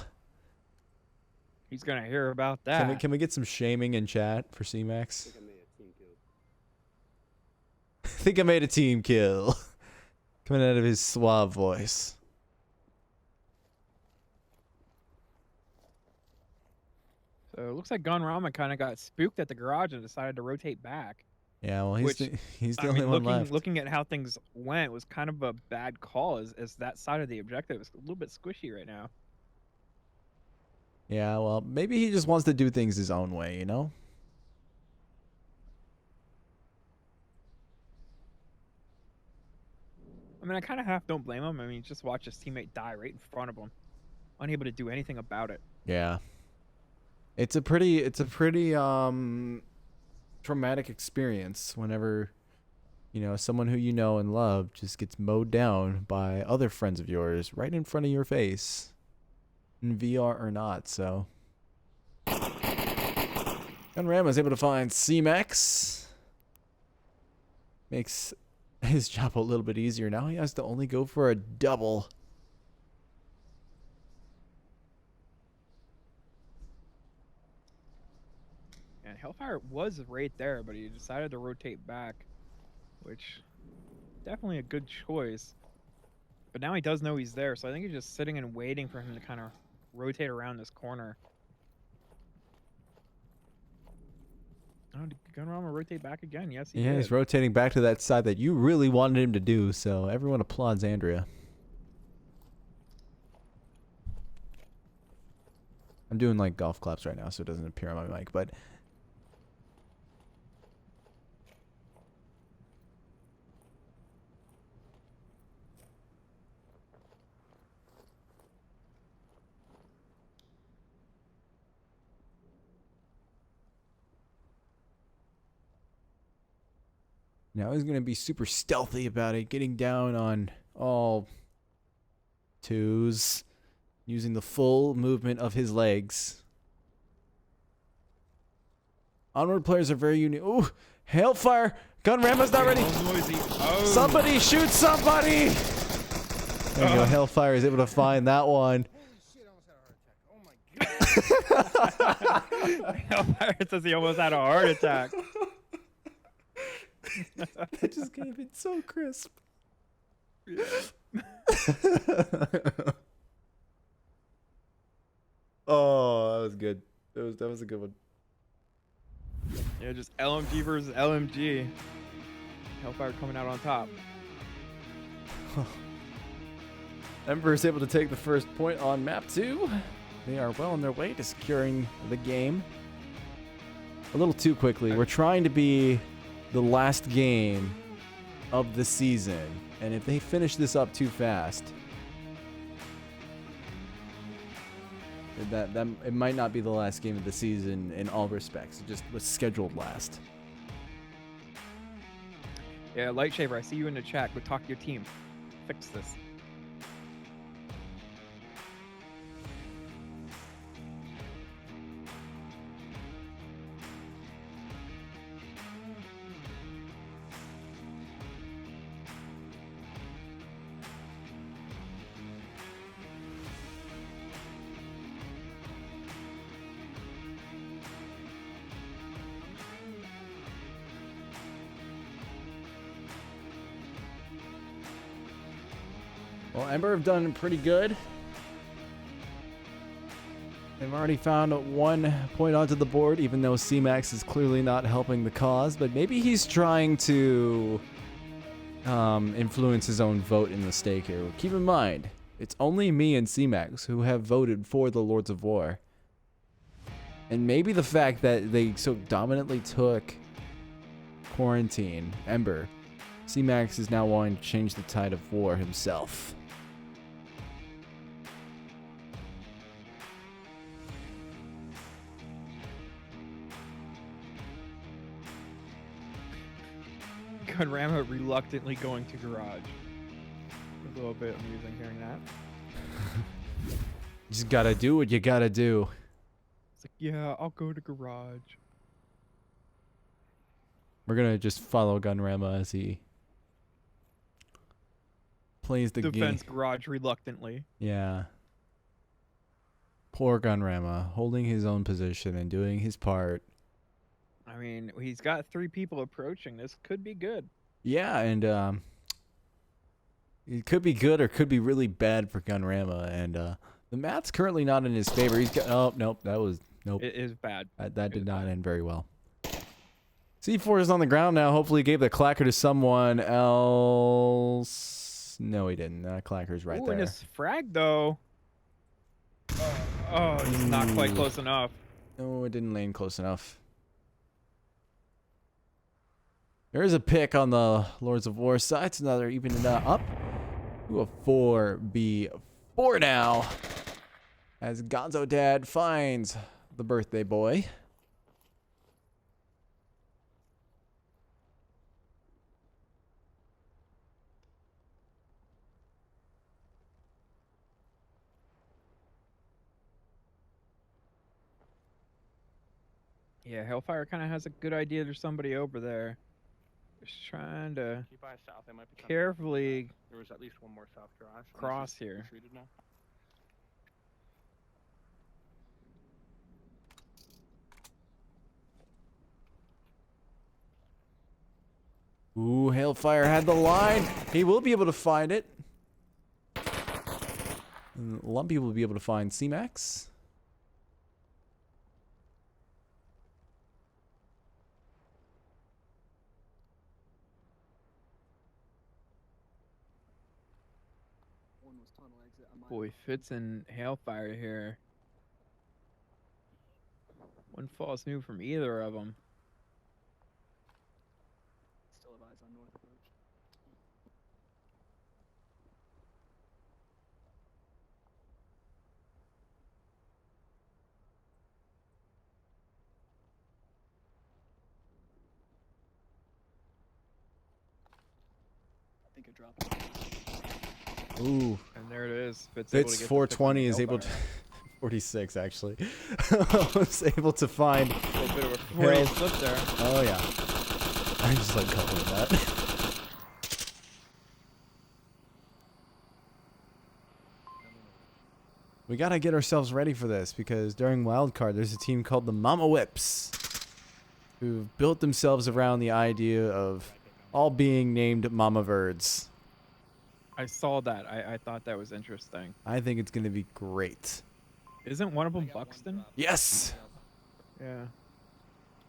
He's gonna hear about that. Can we get some shaming in chat for C-Max? I think I made a team kill. Coming out of his suave voice. So it looks like Gunrama kind of got spooked at the garage and decided to rotate back. Yeah, well, he's the I only mean, one left. looking at how things went was kind of a bad call, as that side of the objective is a little bit squishy right now. Yeah, well, maybe he just wants to do things his own way, you know? I mean, I kind of half don't blame him. I mean, just watch his teammate die right in front of him, unable to do anything about it. Yeah. It's a pretty traumatic experience whenever, you know, someone who you know and love just gets mowed down by other friends of yours right in front of your face, in VR or not. So Gunram is able to find C-Max. Makes his job a little bit easier. Now he has to only go for a double. And Hellfire was right there, but he decided to rotate back, which definitely a good choice. But now he does know he's there, so I think he's just sitting and waiting for him to kind of rotate around this corner. Oh, did Gunrama rotate back again? Yes, he Yeah, did. he's rotating back to that side that you really wanted him to do, so everyone applauds Xandria. I'm doing like golf claps right now, so it doesn't appear on my mic, but now he's going to be super stealthy about it, getting down on all twos, using the full movement of his legs. Onward players are very unique. Ooh, Hailfire! Gunrama's not ready! Oh. Somebody shoot somebody! There you go, Hailfire is able to find that one. Holy shit, I almost had a heart attack. Oh my god. Hellfire says he almost had a heart attack. That just came in so crisp. Yeah. Oh, that was good. That was a good one. Yeah, just LMG versus LMG. Hellfire coming out on top. Ember is able to take the first point on map 2. They are well on their way to securing the game. A little too quickly. We're trying to be the last game of the season. And if they finish this up too fast, that it might not be the last game of the season in all respects. It just was scheduled last. Yeah, Lightshaver, I see you in the chat. Go talk to your team. Fix this. Well, Ember have done pretty good. They've already found 1 point onto the board, even though C-Max is clearly not helping the cause. But maybe he's trying to influence his own vote in the stake here. Keep in mind, it's only me and C-Max who have voted for the Lords of War. And maybe the fact that they so dominantly took Quarantine, Ember, C-Max is now wanting to change the tide of war himself. Gunrama reluctantly going to garage. A little bit amusing hearing that. You just gotta do what you gotta do. It's like, yeah, I'll go to garage. We're gonna just follow Gunrama as he plays the game. Defense garage reluctantly. Yeah. Poor Gunrama, holding his own position and doing his part. I mean, he's got 3 people approaching. This could be good. Yeah, and it could be good or could be really bad for Gunrama. And the math's currently not in his favor. He's got nope. It is bad. That did not end very well. C4 is on the ground now. Hopefully, he gave the clacker to someone else. No, he didn't. Clacker's right there. And his frag though. Oh, just not quite close enough. No, it didn't land close enough. There is a pick on the Lords of War side. It's another even up. To a 4B4 now. As Gonzo Dad finds the birthday boy. Yeah, Hellfire kind of has a good idea. There's somebody over there. Just trying to Keep eyes south. They might be coming. carefully There was at least one more south garage. cross here. Retreated now. Ooh, Hailfire had the line. He will be able to find it. Lumpy will be able to find C-Max. Boy, Fitz and Hailfire here. One false move from either of them. Still have eyes on north approach. I think it dropped. Ooh. And there it is. Fitz, Fitz 420 is able to 46 actually. Was able to find a little bit of a Freudian slip there. Oh yeah. I just like covering that. We gotta get ourselves ready for this because during Wildcard there's a team called the Mama Whips who've built themselves around the idea of all being named Mama Verds. I saw that. I thought that was interesting. I think it's gonna be great. Isn't one of I them got one Buxton? drop. Yes. Yeah.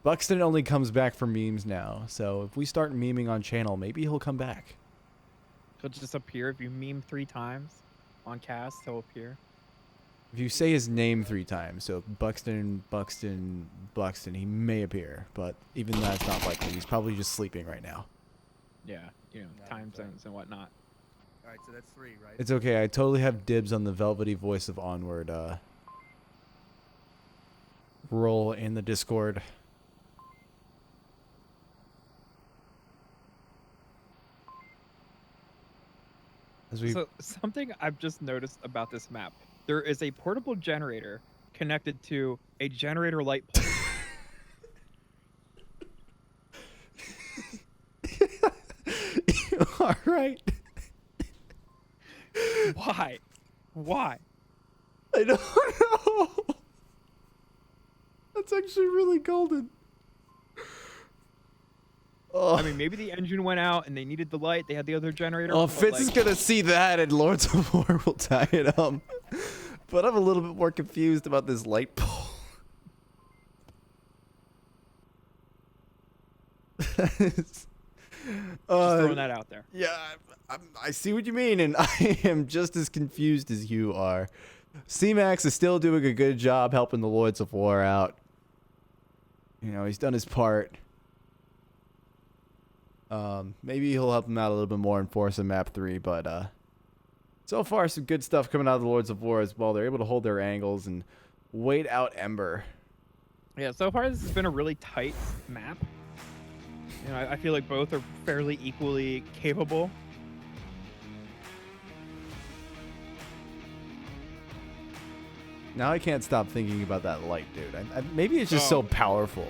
Buxton only comes back for memes now, so if we start memeing on channel, maybe he'll come back. He'll just appear if you meme 3 times on cast. He'll appear. If you say his name 3 times, so Buxton, he may appear, but even that's not likely. He's probably just sleeping right now. Yeah. You know, Yeah, time okay. zones and whatnot. All right, so that's 3, right? It's okay. I totally have dibs on the velvety voice of Onward role in the Discord. As we So something I've just noticed about this map, there is a portable generator connected to a generator light pole. You are right. Why? Why? I don't know. That's actually really golden. Oh, I mean, maybe the engine went out and they needed the light. They had the other generator. oh but, Fitz is like, gonna see that, and Lords of War will tie it up. But I'm a little bit more confused about this light pole. just throwing that out there. Yeah, I see what you mean, and I am just as confused as you are. C-Max is still doing a good job helping the Lords of War out. You know, he's done his part. Maybe he'll help him out a little bit more in Force and Map 3, but so far some good stuff coming out of the Lords of War as well. They're able to hold their angles and wait out Ember. Yeah, so far this has been a really tight map. You know, I feel like both are fairly equally capable. Now I can't stop thinking about that light, dude. Maybe it's just so powerful.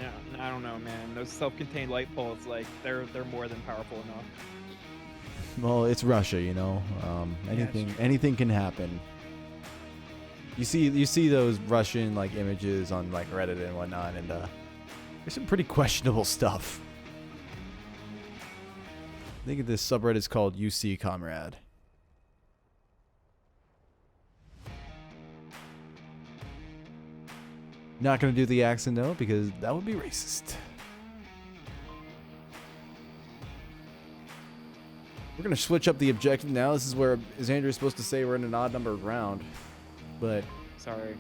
Yeah, I don't know, man. Those self-contained light poles, like they're more than powerful enough. Well, it's Russia, you know. Anything can happen. You see those Russian like images on like Reddit and whatnot, and there's some pretty questionable stuff. I think this subreddit is called UC Comrade. Not gonna do the accent though, because that would be racist. We're gonna switch up the objective now. This is where Xandria is supposed to say we're in an odd number round, but Sorry.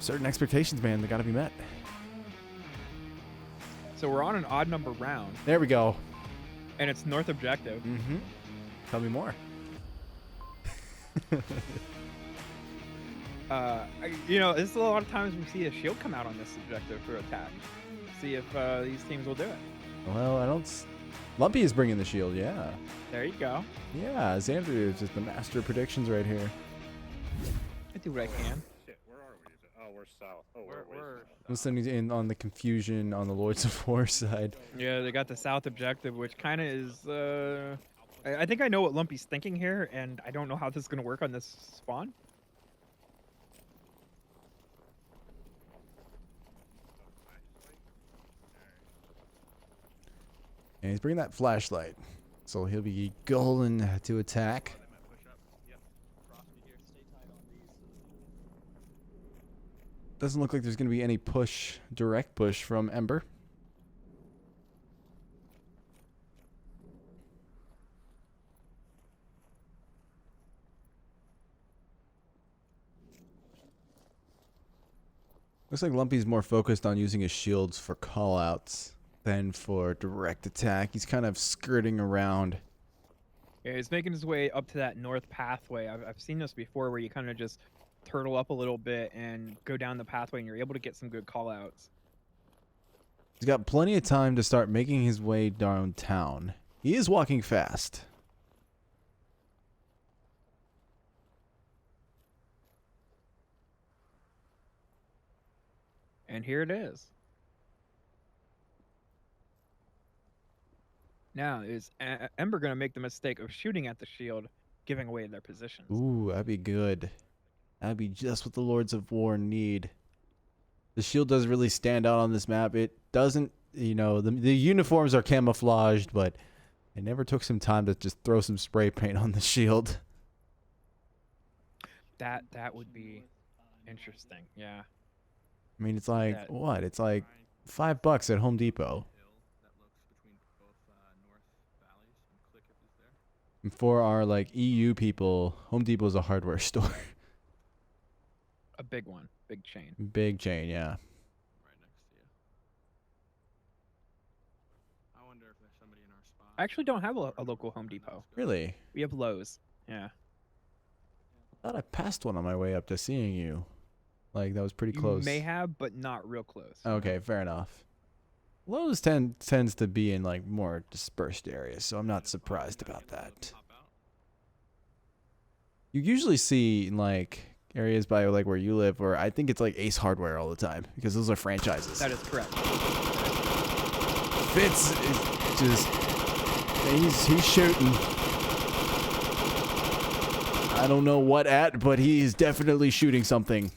certain expectations, man, they gotta be met. So we're on an odd number round, There we go. and it's north objective. Mm-hmm. Tell me more. You know, this is a lot of times we see a shield come out on this objective for attack. See if these teams will do it. Well, I don't. Lumpy is bringing the shield. Yeah. There you go. Yeah. Xandria is just the master of predictions right here. I do what I can. Shit, where are we? Oh, we're south. Oh, We're Listening in on the confusion on the Lords of War side. Yeah, they got the south objective, which kind of is. I think I know what Lumpy's thinking here, and I don't know how this is gonna work on this spawn. And he's bringing that flashlight, so he'll be golden to attack. Doesn't look like there's going to be any push, direct push from Ember. Looks like Lumpy's more focused on using his shields for callouts than for direct attack. He's kind of skirting around. Yeah, he's making his way up to that north pathway. I've seen this before, where you kind of just turtle up a little bit and go down the pathway, and you're able to get some good callouts. He's got plenty of time to start making his way downtown. He is walking fast. And here it is. Now, is Ember going to make the mistake of shooting at the shield, giving away their positions? Ooh, that'd be good. That'd be just what the Lords of War need. The shield does really stand out on this map. It doesn't, you know, the uniforms are camouflaged, but it never took some time to just throw some spray paint on the shield. That would be interesting. Yeah. I mean, it's like That- what? It's like $5 at Home Depot. And for our like EU people, Home Depot is a hardware store. A big one, big chain. Big chain, yeah. Right next to you. I wonder if there's somebody in our spot. I actually don't have a local Home Depot. Really? We have Lowe's. Yeah. I thought I passed one on my way up to seeing you. Like that was pretty You close. may have, but not real close. Okay, fair enough. Lowe's tends to be in like more dispersed areas, so I'm not surprised about that. You usually see in like areas by like where you live, where I think it's like Ace Hardware all the time because those are franchises. That is correct. Fitz is just he's shooting. I don't know what at, but he's definitely shooting something.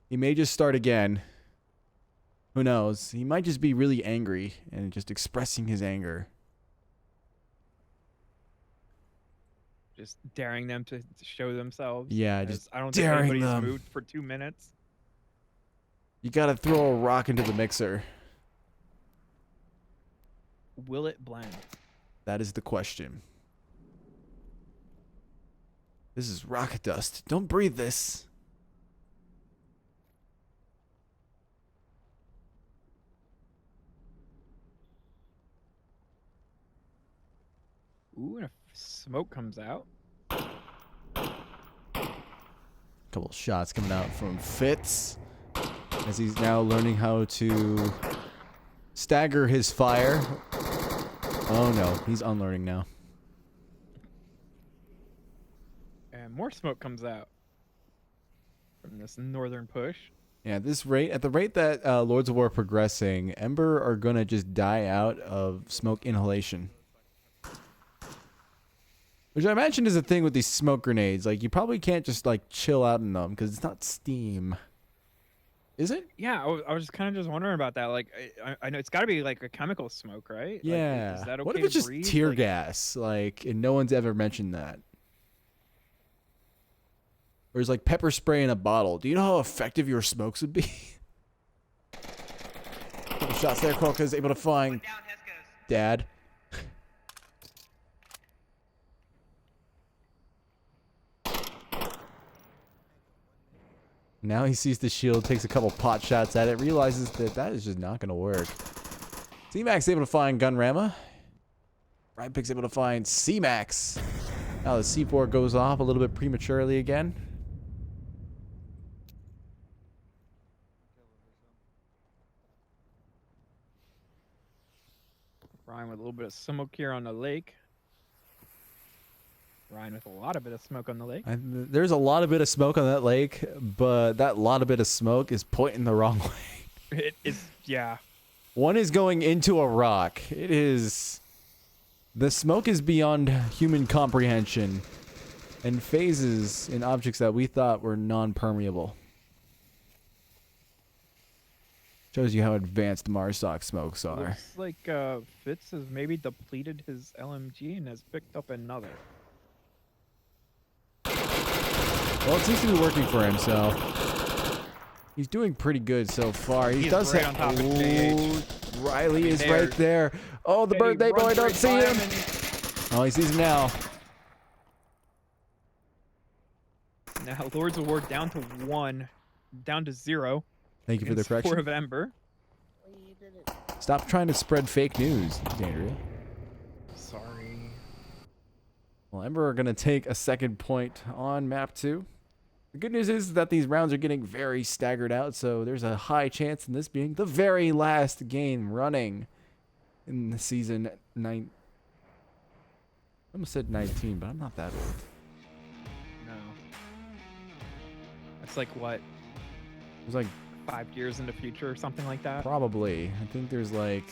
He may just start again. Who knows? He might just be really angry and just expressing his anger. Just daring them to show themselves. Yeah, as just I don't think daring anybody's them. moved for 2 minutes. You gotta throw a rock into the mixer. Will it blend? That is the question. This is rocket dust. Don't breathe this. Ooh, and if smoke comes out. Couple shots coming out from Fitz as he's now learning how to stagger his fire. Oh no, he's unlearning now. And more smoke comes out from this northern push. Yeah, at the rate that Lords of War are progressing, Ember are gonna just die out of smoke inhalation. Which I imagine is a thing with these smoke grenades. Like, you probably can't just, like, chill out in them because it's not steam. Is it? Yeah, I was kind of just wondering about that. Like, I know it's got to be like a chemical smoke, right? Like, Yeah. is that okay What if to it's just breathe? tear Like, gas? Like, and no one's ever mentioned that. Or is like pepper spray in a bottle. Do you know how effective your smokes would be? Couple shots there. Quokka's able to find One down, Hesco's. Dad. Now he sees the shield, takes a couple pot shots at it, realizes that that is just not going to work. C-Max able to find Gunrama. Ryan Pick's able to find C-Max. Now the C4 goes off a little bit prematurely again. Ryan with a little bit of smoke here on the lake. Ryan with a lot of bit of smoke on the lake. There's a lot of bit of smoke on that lake, but that lot of bit of smoke is pointing the wrong way. It is, yeah. One is going into a rock. It is... The smoke is beyond human comprehension and phases in objects that we thought were non-permeable. Shows you how advanced Marsoc smokes are. Looks like Fitz has maybe depleted his LMG and has picked up another. Well, it seems to be working for him, so he's doing pretty good so far. He He's does right have... on top of JH. Riley is There. right there. Oh, the And he birthday boy, runs don't right see by him. and Oh, he sees him now. now Lords of War down to 1, down to 0. Thank you for the against 4 correction. of Ember. Stop trying to spread fake news, Xandria. Sorry. Well, Ember are going to take a second point on map 2. The good news is that these rounds are getting very staggered out, so there's a high chance in this being the very last game running in the season 9. I almost said 19, but I'm not that old. No. That's like, what, It was like 5 years in the future or something like that? probably. I think there's like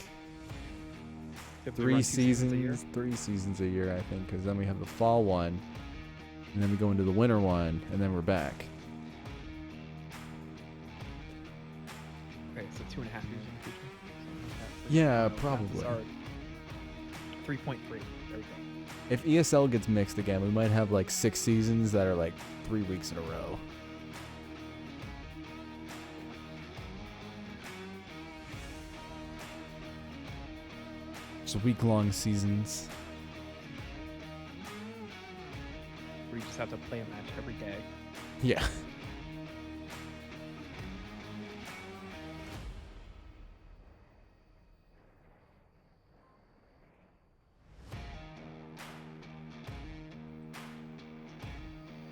If we 3 run 2 seasons a year? seasons, 3 seasons a year, I think, because then we have the fall one, and then we go into the winter one, and then we're back. Okay, so 2.5 years in the future. Something like that. Yeah, So probably. Sorry. 3.3. There we go. If ESL gets mixed again, we might have like 6 seasons that are like 3 weeks in a row. Just week-long seasons. We just have to play a match every day. Yeah.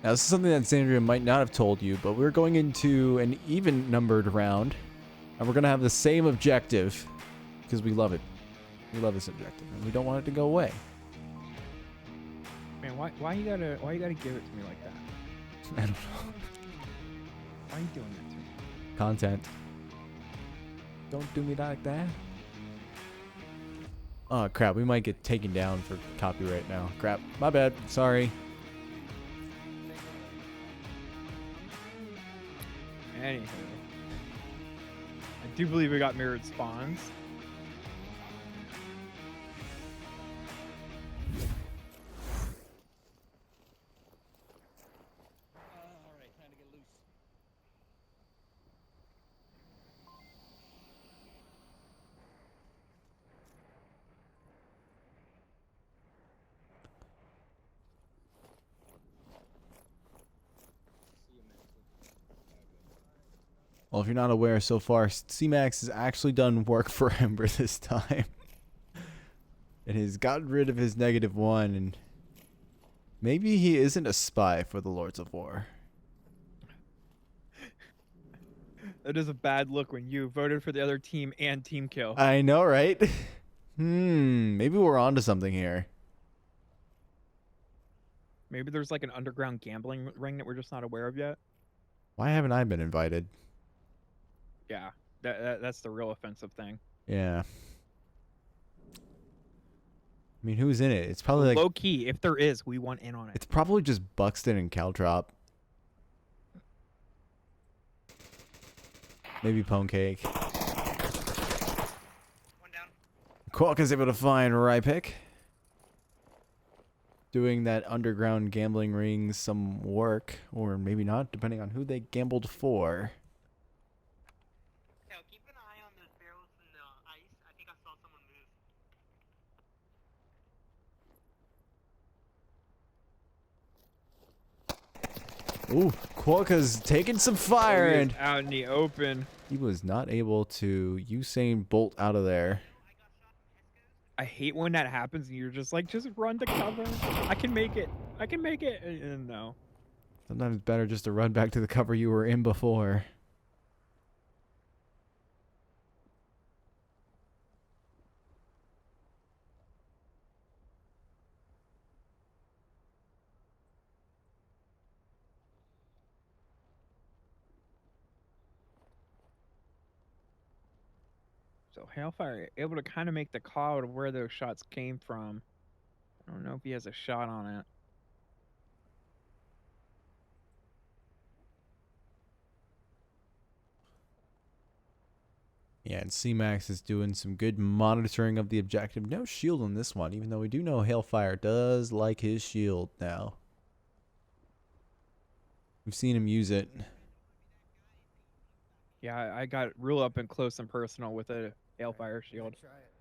Now, this is something that Xandria might not have told you, but we're going into an even-numbered round, and we're going to have the same objective, because we love it. We love this objective, and we don't want it to go away. Man, why you gotta give it to me like that? I don't know. Why are you doing that to me? Content. Don't do me like that. Oh, crap. We might get taken down for copyright now. Crap. My bad. Sorry. Anywho, I do believe we got mirrored spawns. Alright, time to get loose. Well, if you're not aware so far, C-Max has actually done work for Ember this time. And has gotten rid of his -1, and maybe he isn't a spy for the Lords of War. That is a bad look when you voted for the other team and team kill. I know, right? Maybe we're onto something here. Maybe there's like an underground gambling ring that we're just not aware of yet. Why haven't I been invited? Yeah, that's the real offensive thing. Yeah. I mean, who's in it? It's probably like... Low key, if there is, we want in on it. It's probably just Buxton and Caltrop. Maybe Pwnecake. One down. Qualk is able to find Rypick. Doing that underground gambling ring some work. Or maybe not, depending on who they gambled for. Yo, keep an eye on those barrels in the ice. I think I saw someone move. Ooh, Qualka's taking some fire, He is and out in the open. he was not able to Usain Bolt out of there. I hate when that happens and you're just like, just run to cover. I can make it. I can make it. And no. Sometimes it's better just to run back to the cover you were in before. So Hailfire able to kind of make the call to where those shots came from. I don't know if he has a shot on it. Yeah, and C-Max is doing some good monitoring of the objective. No shield on this one, even though we do know Hailfire does like his shield now. We've seen him use it. Yeah, I got real up and close and personal with a Hailfire shield. Try it.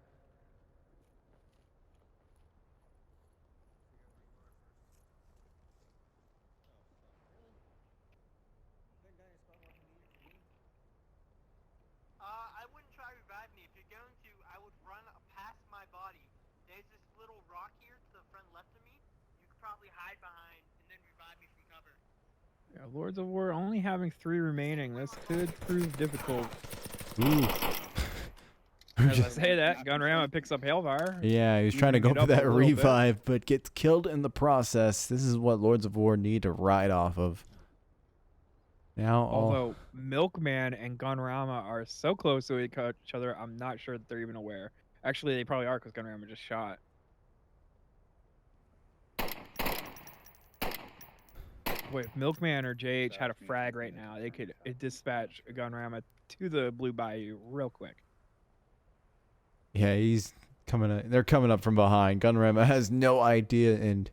I wouldn't try to revive me. If you're going to, I would run past my body. There's this little rock here to the front left of me. You could probably hide behind and then revive me from cover. Yeah, Lords of War only having 3 remaining. This could prove difficult. Ooh. As I say that, Gunrama picks up Hailfire. Yeah, he was trying to go Even for it up that a little bit. revive, but gets killed in the process. This is what Lords of War need to ride off of. Now, Although Milkman and Gunrama are so close to each other, I'm not sure that they're even aware. Actually, they probably are because Gunrama just shot. Wait, if Milkman or JH had a frag right now, they could dispatch Gunrama to the Blue Bayou real quick. yeah, he's They're coming up from behind. Gunrama has no idea, and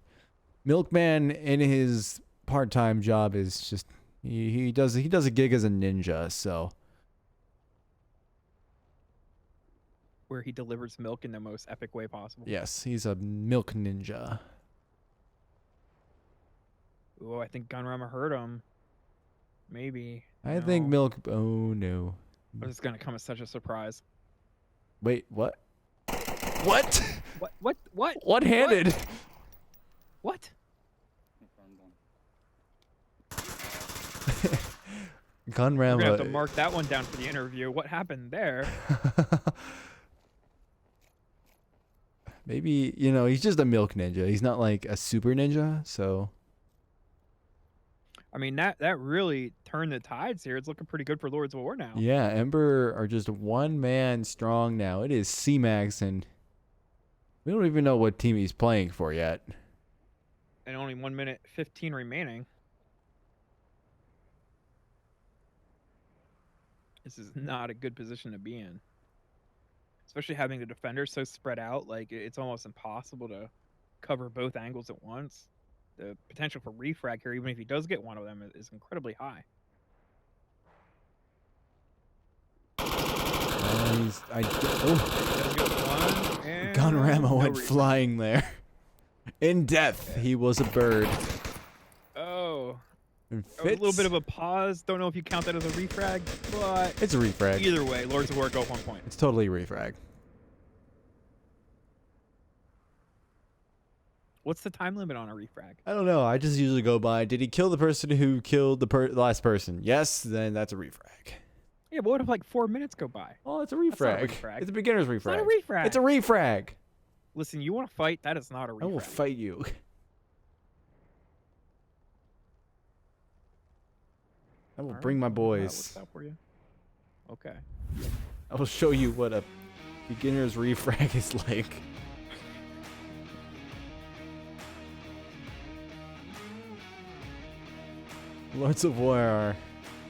Milkman in his part-time job is just he does a gig as a ninja, so Where he delivers milk in the most epic way possible. yes, he's a milk ninja. Oh, I think Gunrama heard him. Maybe. I think No. oh no. This is gonna come as such a surprise. Wait, what? What? What? One-handed. What? We're gonna have to Gunrama. mark that one down for the interview. What happened there? Maybe, you know, he's just a milk ninja. He's not like a super ninja, so I mean, that really turned the tides here. It's looking pretty good for Lords of War now. yeah, Ember are just one man strong now. It is C-Max, and we don't even know what team he's playing for yet. And only 1 minute 15 remaining. This is not a good position to be in. Especially having the defenders so spread out, like it's almost impossible to cover both angles at once. The potential for refrag here, even if he does get one of them, is incredibly high. Does Does get one, and Gunrama no went refrag. flying there. In death, he was a bird. Oh, And a little Fitz- bit of a pause. Don't know if you count that as a refrag, but It's a refrag. either way, Lords of War go 1 point. It's totally a refrag. What's the time limit on a refrag? I don't know. I just usually go by, did he kill the person who killed the last person? Yes, then that's a refrag. Yeah, but what if like 4 minutes go by? Oh, it's a not a refrag. refrag. It's a beginner's refrag. It's not a refrag. It's a refrag. Listen, you want to fight? That is not a refrag. I will fight you. I will Alright, bring my what's boys. that for you? Okay. I will show you what a beginner's refrag is like. Lords of War are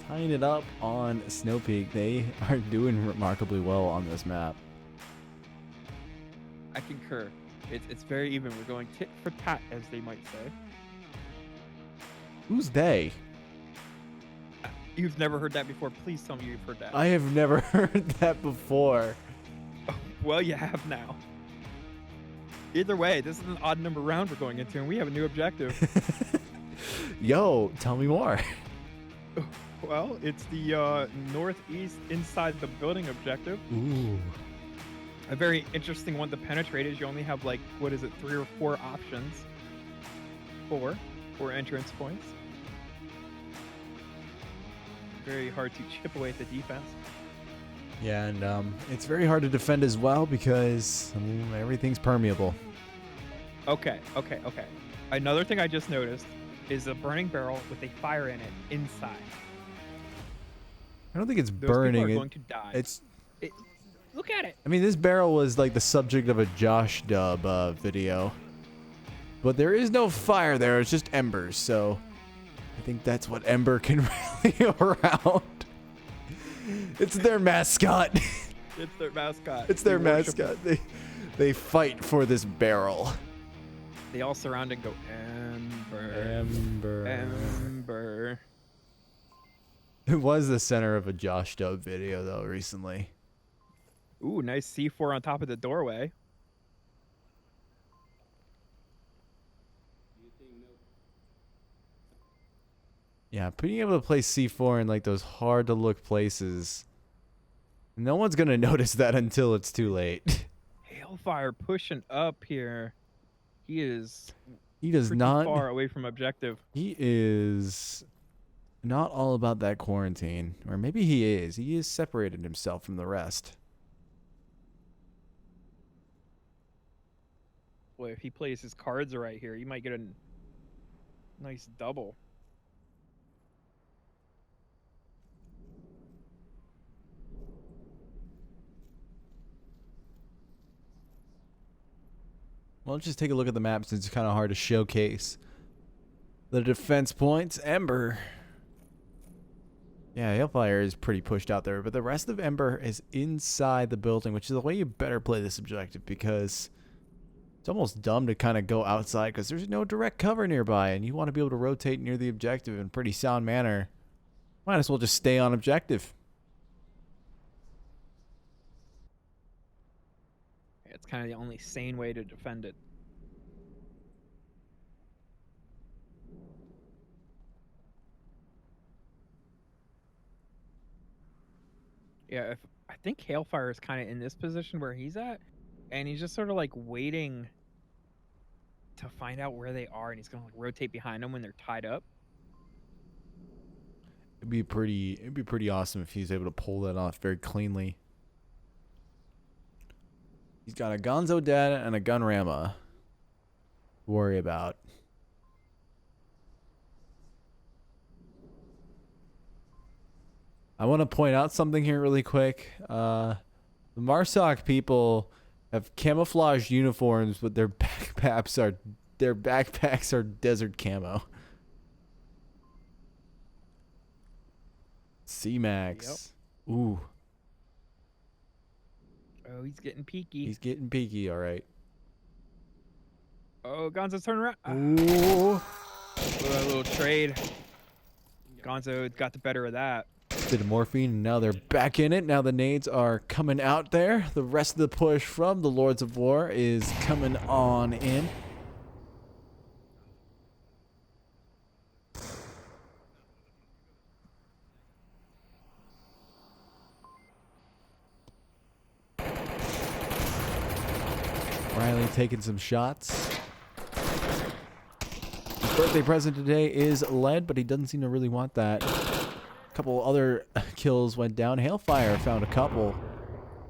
tying it up on Snow Peak. They are doing remarkably well on this map. I concur. It's very even. We're going tit for tat, as they might say. Who's they? You've never heard that before. Please tell me you've heard that. I have never heard that before. Well, you have now. Either way, this is an odd number round we're going into, and we have a new objective. Yo, tell me more. Well, it's the northeast inside the building objective. Ooh. A very interesting one to penetrate is you only have like, what is it, 3 or 4 options. 4 entrance points. Very hard to chip away at the defense. Yeah, and it's very hard to defend as well because everything's permeable. Okay. Another thing I just noticed is a burning barrel with a fire in it inside. I don't think it's Those burning. people are going to die. Look at it. I mean, this barrel was like the subject of a Josh Dub video. But there is no fire there, it's just embers, so I think that's what Ember can rally around. It's their mascot. It's their mascot. It's their They worship mascot. it. They fight for this barrel. They all surround and go, Ember. Ember. Ember. It was the center of a Josh Dub video though recently. Ooh, nice C4 on top of the doorway. Yeah, being able to play C4 in like those hard to look places. No one's gonna notice that until it's too late. Hailfire pushing up here. He is He does pretty not. far away from objective. He is not all about that quarantine, or maybe he is. He has separated himself from the rest. Boy, if he plays his cards right here, he might get a nice double. Well, let's just take a look at the map since it's kind of hard to showcase the defense points. Ember Yeah, Hailfire is pretty pushed out there, but the rest of Ember is inside the building, which is the way you better play this objective because it's almost dumb to kind of go outside because there's no direct cover nearby, and you want to be able to rotate near the objective in a pretty sound manner. Might as well just stay on objective. It's kind of the only sane way to defend it. Yeah, I think Hailfire is kind of in this position where he's at, and he's just sort of like waiting to find out where they are, and he's gonna like rotate behind them when they're tied up. It'd be pretty awesome if he's able to pull that off very cleanly. He's got a Gonzo Dad and a Gunrama to worry about. I want to point out something here really quick. The Marsoc people have camouflaged uniforms, but their backpacks are desert camo. C-Max. Yep. Ooh. Oh, he's getting peaky. He's getting peaky, all right. Oh, Gonzo's turning around. Ooh. A little trade. Gonzo got the better of that. Bit of morphine, and now they're back in it. Now the nades are coming out there. The rest of the push from the Lords of War is coming on in. Riley taking some shots. His birthday present today is lead, but he doesn't seem to really want that. A couple other kills went down. Hailfire found a couple.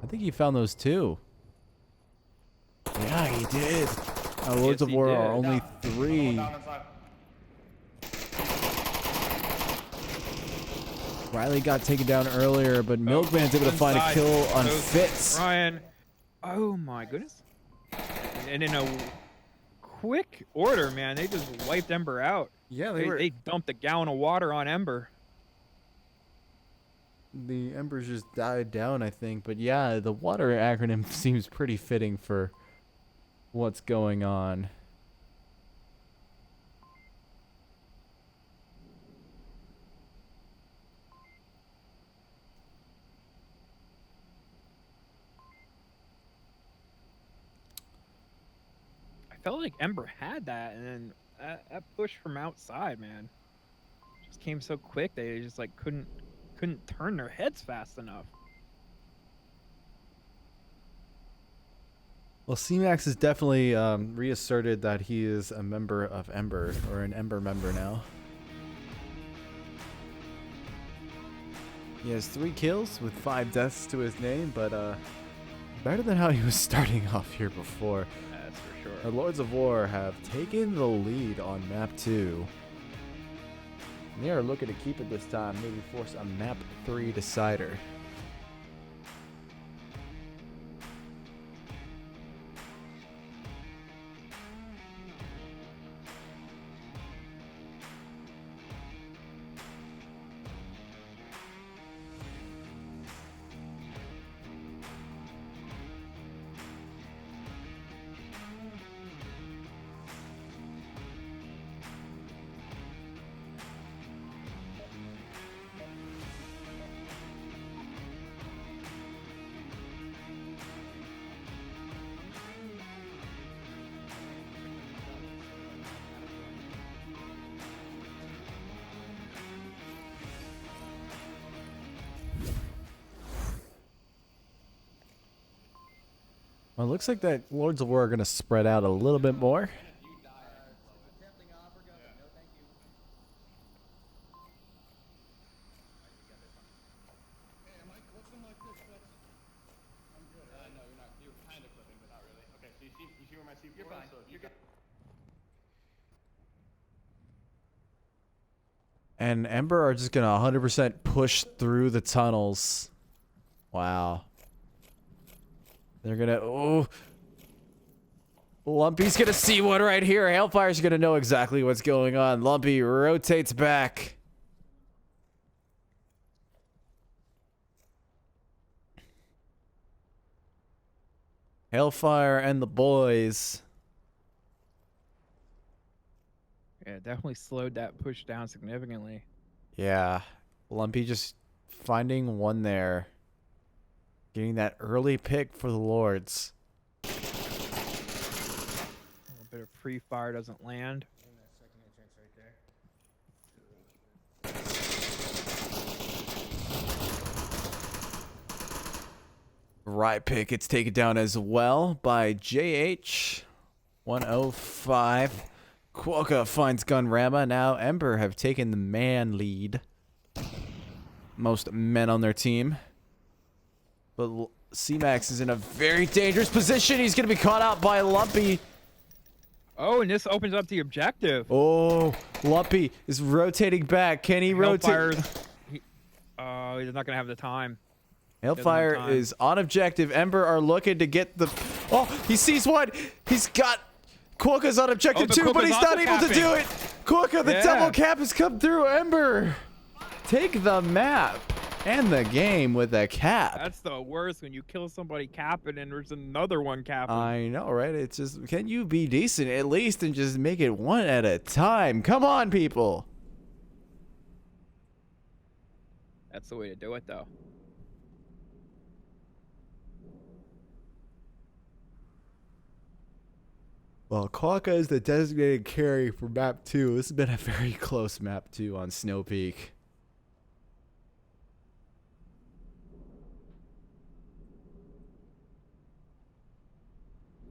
I think he found those too. Yeah, he did. Lords of War are only 3. Riley got taken down earlier, but Milkman's able to find a kill on Fitz. Ryan. Oh my goodness. And in a quick order, man, they just wiped Ember out. Yeah, they dumped a gallon of water on Ember. The Embers just died down, I think. But yeah, the water acronym seems pretty fitting for what's going on. I felt like Ember had that, and then that push from outside, man, just came so quick. They just like couldn't turn their heads fast enough. Well, C-Max has definitely reasserted that he is a member of Ember, or an Ember member now. He has 3 kills with 5 deaths to his name, but better than how he was starting off here before. That's for sure. The Lords of War have taken the lead on map 2. They are looking to keep it this time, maybe force a map 3 decider. Well, it looks like that Lords of War are going to spread out a little bit more. And Ember are just going to 100% push through the tunnels. Wow. They're going to... Oh. Lumpy's going to see one right here. Hailfire's going to know exactly what's going on. Lumpy rotates back. Hellfire and the boys. Yeah, it definitely slowed that push down significantly. Yeah. Lumpy just finding one there. Getting that early pick for the Lords. A little bit of pre-fire doesn't land. And that second entrance right there. Right pick gets taken down as well by JH. 105. Quokka finds Gunrama. Now Ember have taken the man lead. Most men on their team. But C-Max is in a very dangerous position. He's going to be caught out by Lumpy. Oh, and this opens up the objective. Oh, Lumpy is rotating back. Can he rotate? Hellfire's- Oh, he's not going to have the time. Hellfire time. is on objective. Ember are looking to get the... Oh, he sees one. He's got... Quokka's on objective but too, but Quokka's he's not also able to capping. do it. Quokka, the Yeah. double cap has come through. Ember, take the map and the game with a cap. That's the worst when you kill somebody capping and there's another one capping. I know, right? It's just, can you be decent at least and just make it one at a time? Come on, people. That's the way to do it, though. Well, Quokka is the designated carry for map 2. This has been a very close map 2 on Snow Peak.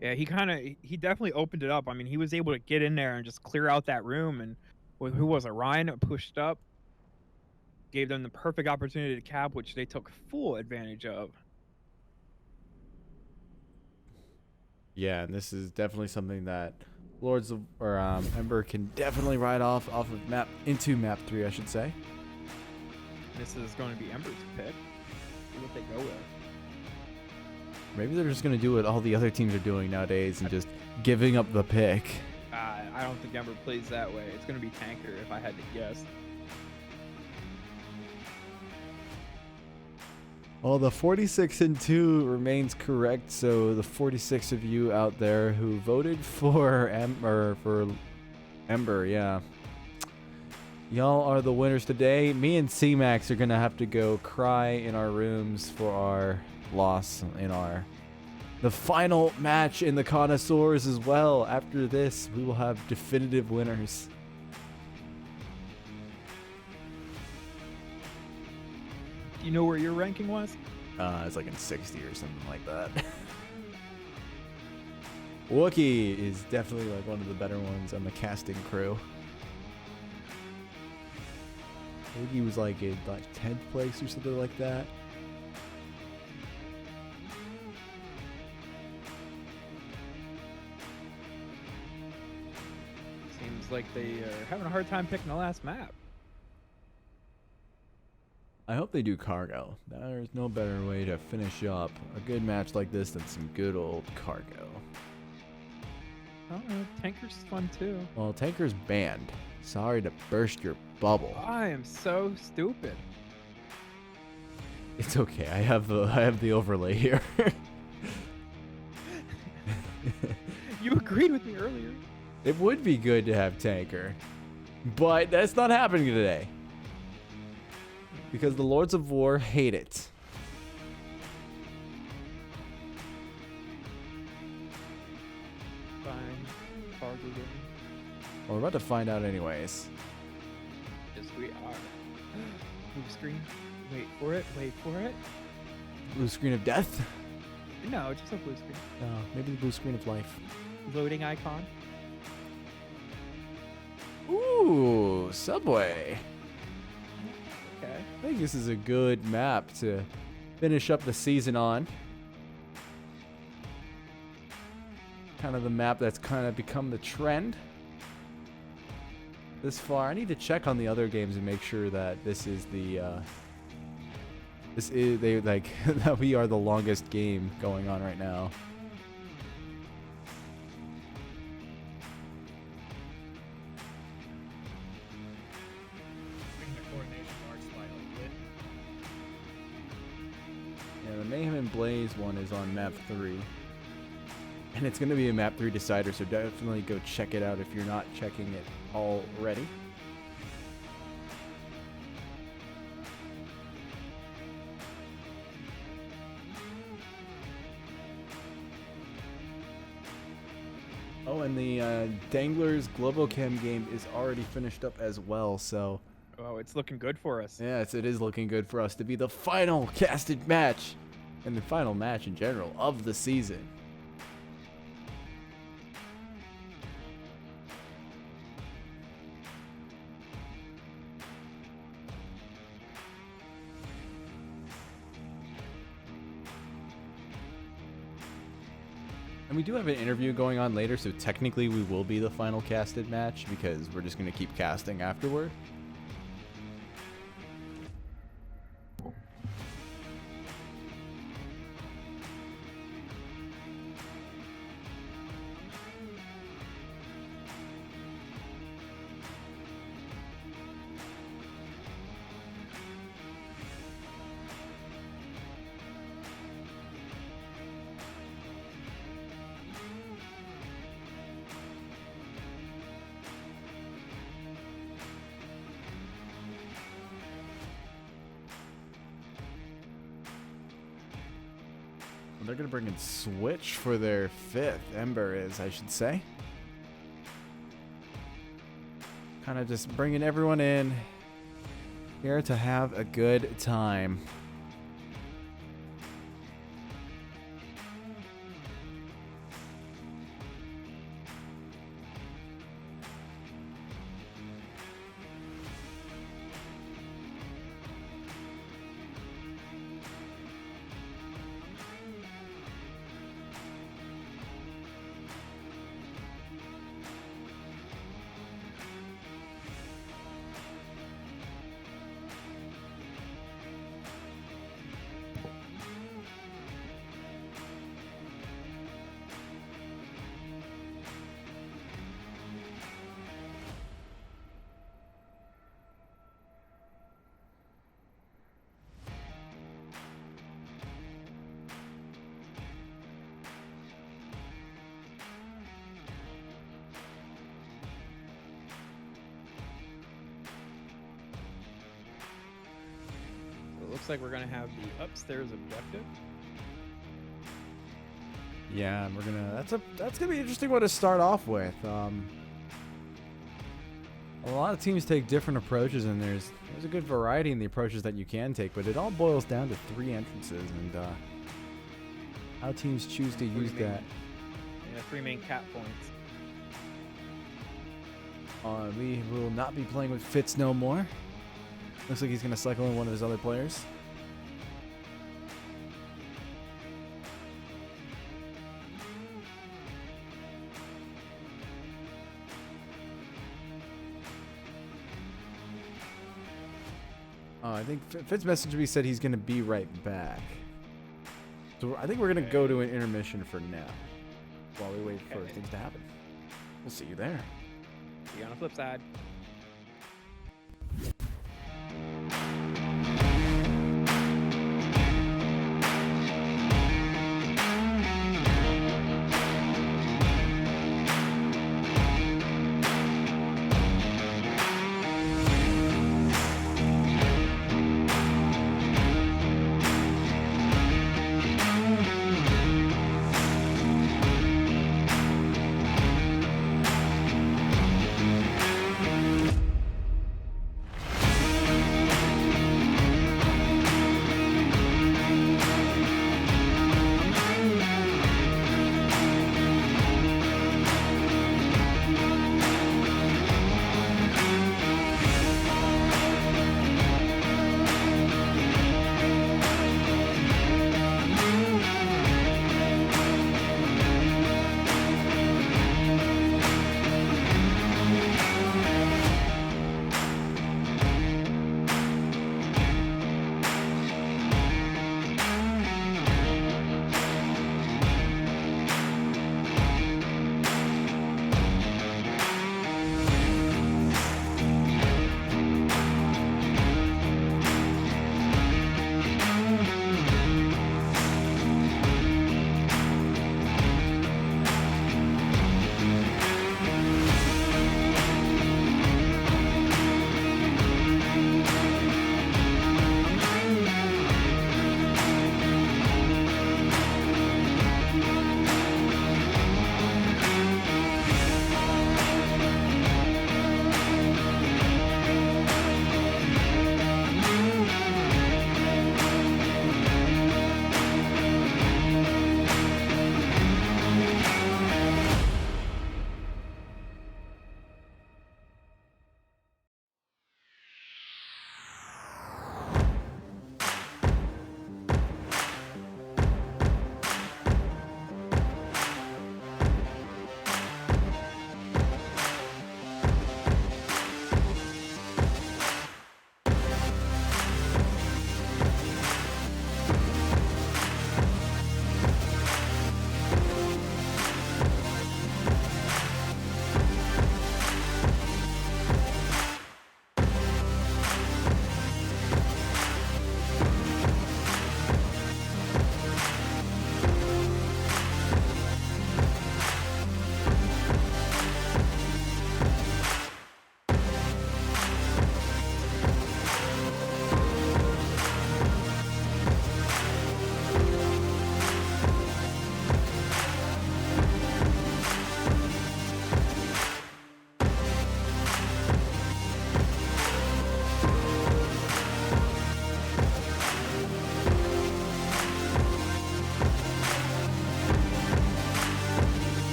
Yeah, he definitely opened it up. I mean, he was able to get in there and just clear out that room. And who was it? Ryan pushed up, gave them the perfect opportunity to cap, which they took full advantage of. Yeah, and this is definitely something that Lords of, or Ember can definitely ride off of map into map 3, I should say. This is going to be Ember's pick. See what they go with. Maybe they're just gonna do what all the other teams are doing nowadays and just giving up the pick. I don't think Ember plays that way. It's going to be Tanker if I had to guess. Well, the 46-2 remains correct. So the 46 of you out there who voted for Ember, yeah, y'all are the winners today. Me and C-Max are gonna have to go cry in our rooms for our loss in the final match in the Connoisseurs as well. After this, we will have definitive winners. Do you know where your ranking was? It's like in 60 or something like that. Wookie is definitely like one of the better ones on the casting crew. Wookie was like in like 10th place or something like that. Seems like they are having a hard time picking the last map. I hope they do cargo. There's no better way to finish up a good match like this than some good old cargo. Oh, Tanker's fun too. Well, Tanker's banned. Sorry to burst your bubble. I am so stupid. It's okay. I have the overlay here. You agreed with me earlier. It would be good to have Tanker, but that's not happening today. Because the Lords of War hate it. Fine. Cargo game. Well, we're about to find out anyways. Yes, we are. Blue screen. Wait for it. Wait for it. Blue screen of death? No, just a blue screen. Maybe the blue screen of life. Loading icon. Ooh, Subway. Okay. I think this is a good map to finish up the season on. Kind of the map that's kind of become the trend this far. I need to check on the other games and make sure that this is the that we are the longest game going on right now. Yeah, the Mayhem and Blaze one is on map 3. And it's going to be a map 3 decider, so definitely go check it out if you're not checking it already. Oh, and the Danglers Globochem game is already finished up as well, so Oh, it's looking good for us. yes, it is looking good for us to be the final casted match, and the final match in general of the season. And we do have an interview going on later, so technically we will be the final casted match because we're just going to keep casting afterward. They're going to bring in Switch for their 5th. Ember is, I should say. Kind of just bringing everyone in here to have a good time. So it looks like we're gonna have the upstairs objective. Yeah, and we're gonna. That's gonna be an interesting one to start off with. A lot of teams take different approaches, and there's a good variety in the approaches that you can take, but it all boils down to 3 entrances and how teams choose to use that. Yeah, 3 main cap points. We will not be playing with Fitz no more. Looks like he's gonna cycle in one of his other players. I think Fitz messaged me, said he's going to be right back. So I think we're going to go to an intermission for now while we wait for things to happen. We'll see you there. See you on the flip side.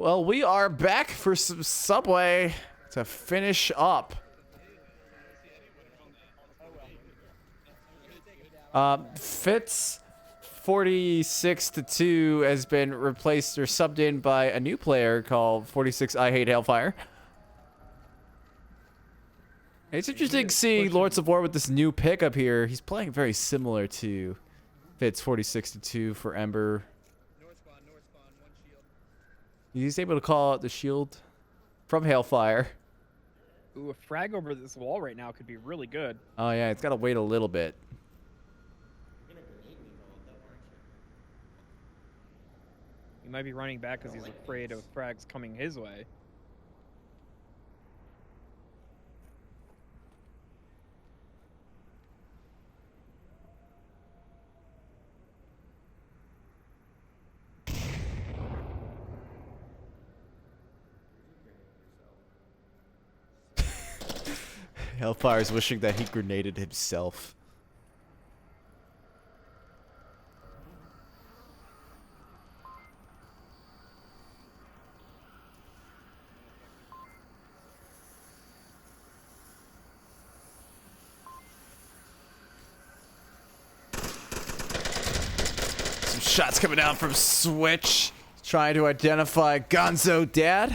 Well, we are back for some Subway to finish up. Fitz 46-2 has been replaced or subbed in by a new player called 46 I Hate Hellfire. It's interesting seeing Lords of War with this new pickup here. He's playing very similar to Fitz 46-2 for Ember. North spawn, one shield. He's able to call out the shield from Hailfire. Ooh, a frag over this wall right now could be really good. Oh yeah, it's got to wait a little bit. He might be running back because he's afraid of frags coming his way. Hellfire's wishing that he grenaded himself. Some shots coming down from Switch, trying to identify Gonzo Dad.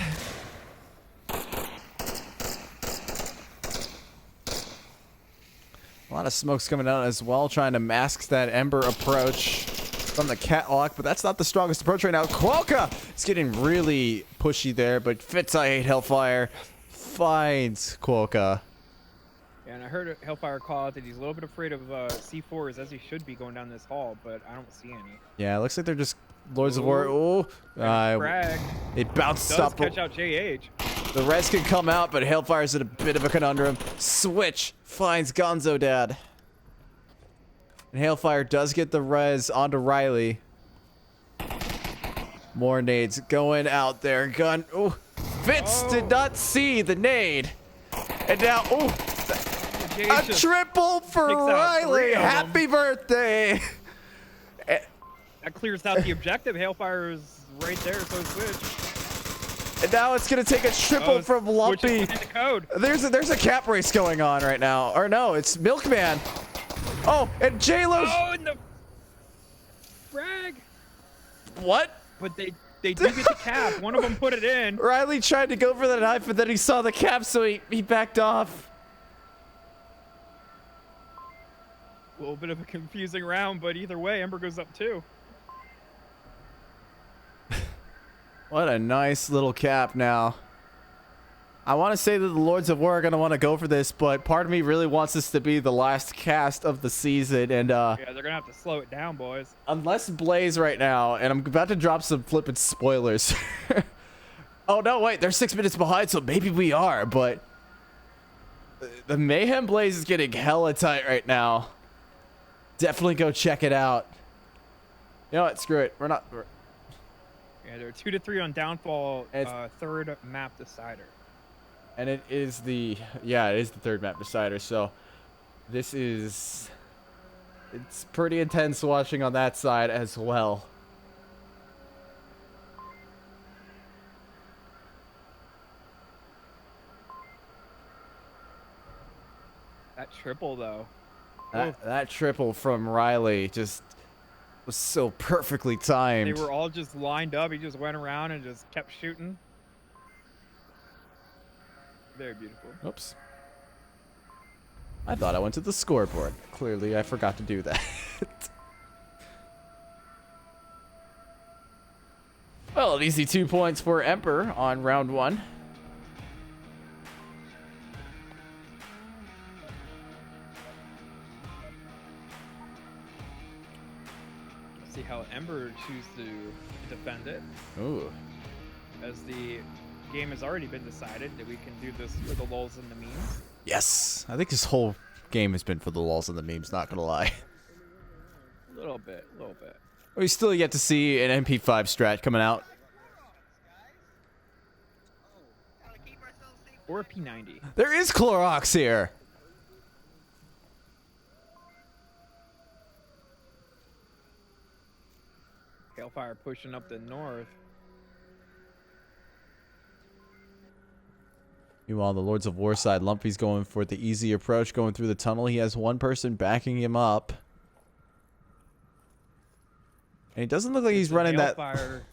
A lot of smoke's coming out as well, trying to mask that Ember approach from the catwalk, but that's not the strongest approach right now. Quokka is getting really pushy there, but Fitz I Hate Hellfire finds Quokka. Yeah, and I heard Hellfire call out that he's a little bit afraid of C4s, as he should be going down this hall, but I don't see any. Yeah, it looks like they're just Lords of War. Oh, Frag it bounced does up. catch out JH. The res can come out, but Hellfire's in a bit of a conundrum. Switch finds Gonzo Dad. And Hellfire does get the res onto Riley. More nades going out there. Gun. Oh, Fitz did not see the nade. And now, oh, a triple for Riley. Happy birthday. That clears out the objective. Hellfire is right there, so Switch. And now it's gonna take a triple from Lumpy. The code. There's a cap race going on right now. Or no, it's Milkman. Oh, and J-Lo. Oh, and the frag. What? But they do get the cap. One of them put it in. Riley tried to go for the knife, but then he saw the cap, so he backed off. A little bit of a confusing round, but either way, Ember goes up too. What a nice little cap now. I want to say that the Lords of War are going to want to go for this, but part of me really wants this to be the last cast of the season. And yeah, they're going to have to slow it down, boys. Unless Blaze right now, and I'm about to drop some flippin' spoilers. Oh, no, wait, they're 6 minutes behind, so maybe we are, but the Mayhem Blaze is getting hella tight right now. Definitely go check it out. You know what? Screw it. We're not... Yeah, they're 2-3 on downfall, third map decider. And it is the... Yeah, it is the third map decider, so... This is... It's pretty intense watching on that side as well. That triple, though. That triple from Riley just was so perfectly timed. They were all just lined up. He just went around and just kept shooting. Very beautiful. Oops. I thought I went to the scoreboard. Clearly, I forgot to do that. Well, an easy 2 points for Ember on round 1. See how Ember chooses to defend it. Ooh. As the game has already been decided that we can do this for the lulz and the memes. Yes. I think this whole game has been for the lulz and the memes, not gonna lie. A little bit, a little bit. We still yet to see an MP5 strat coming out. Or a P90. There is Clorox here. Hailfire pushing up the north. Meanwhile, on the Lords of War side, Lumpy's going for the easy approach, going through the tunnel. He has one person backing him up. And he doesn't look like he's running that... Fire.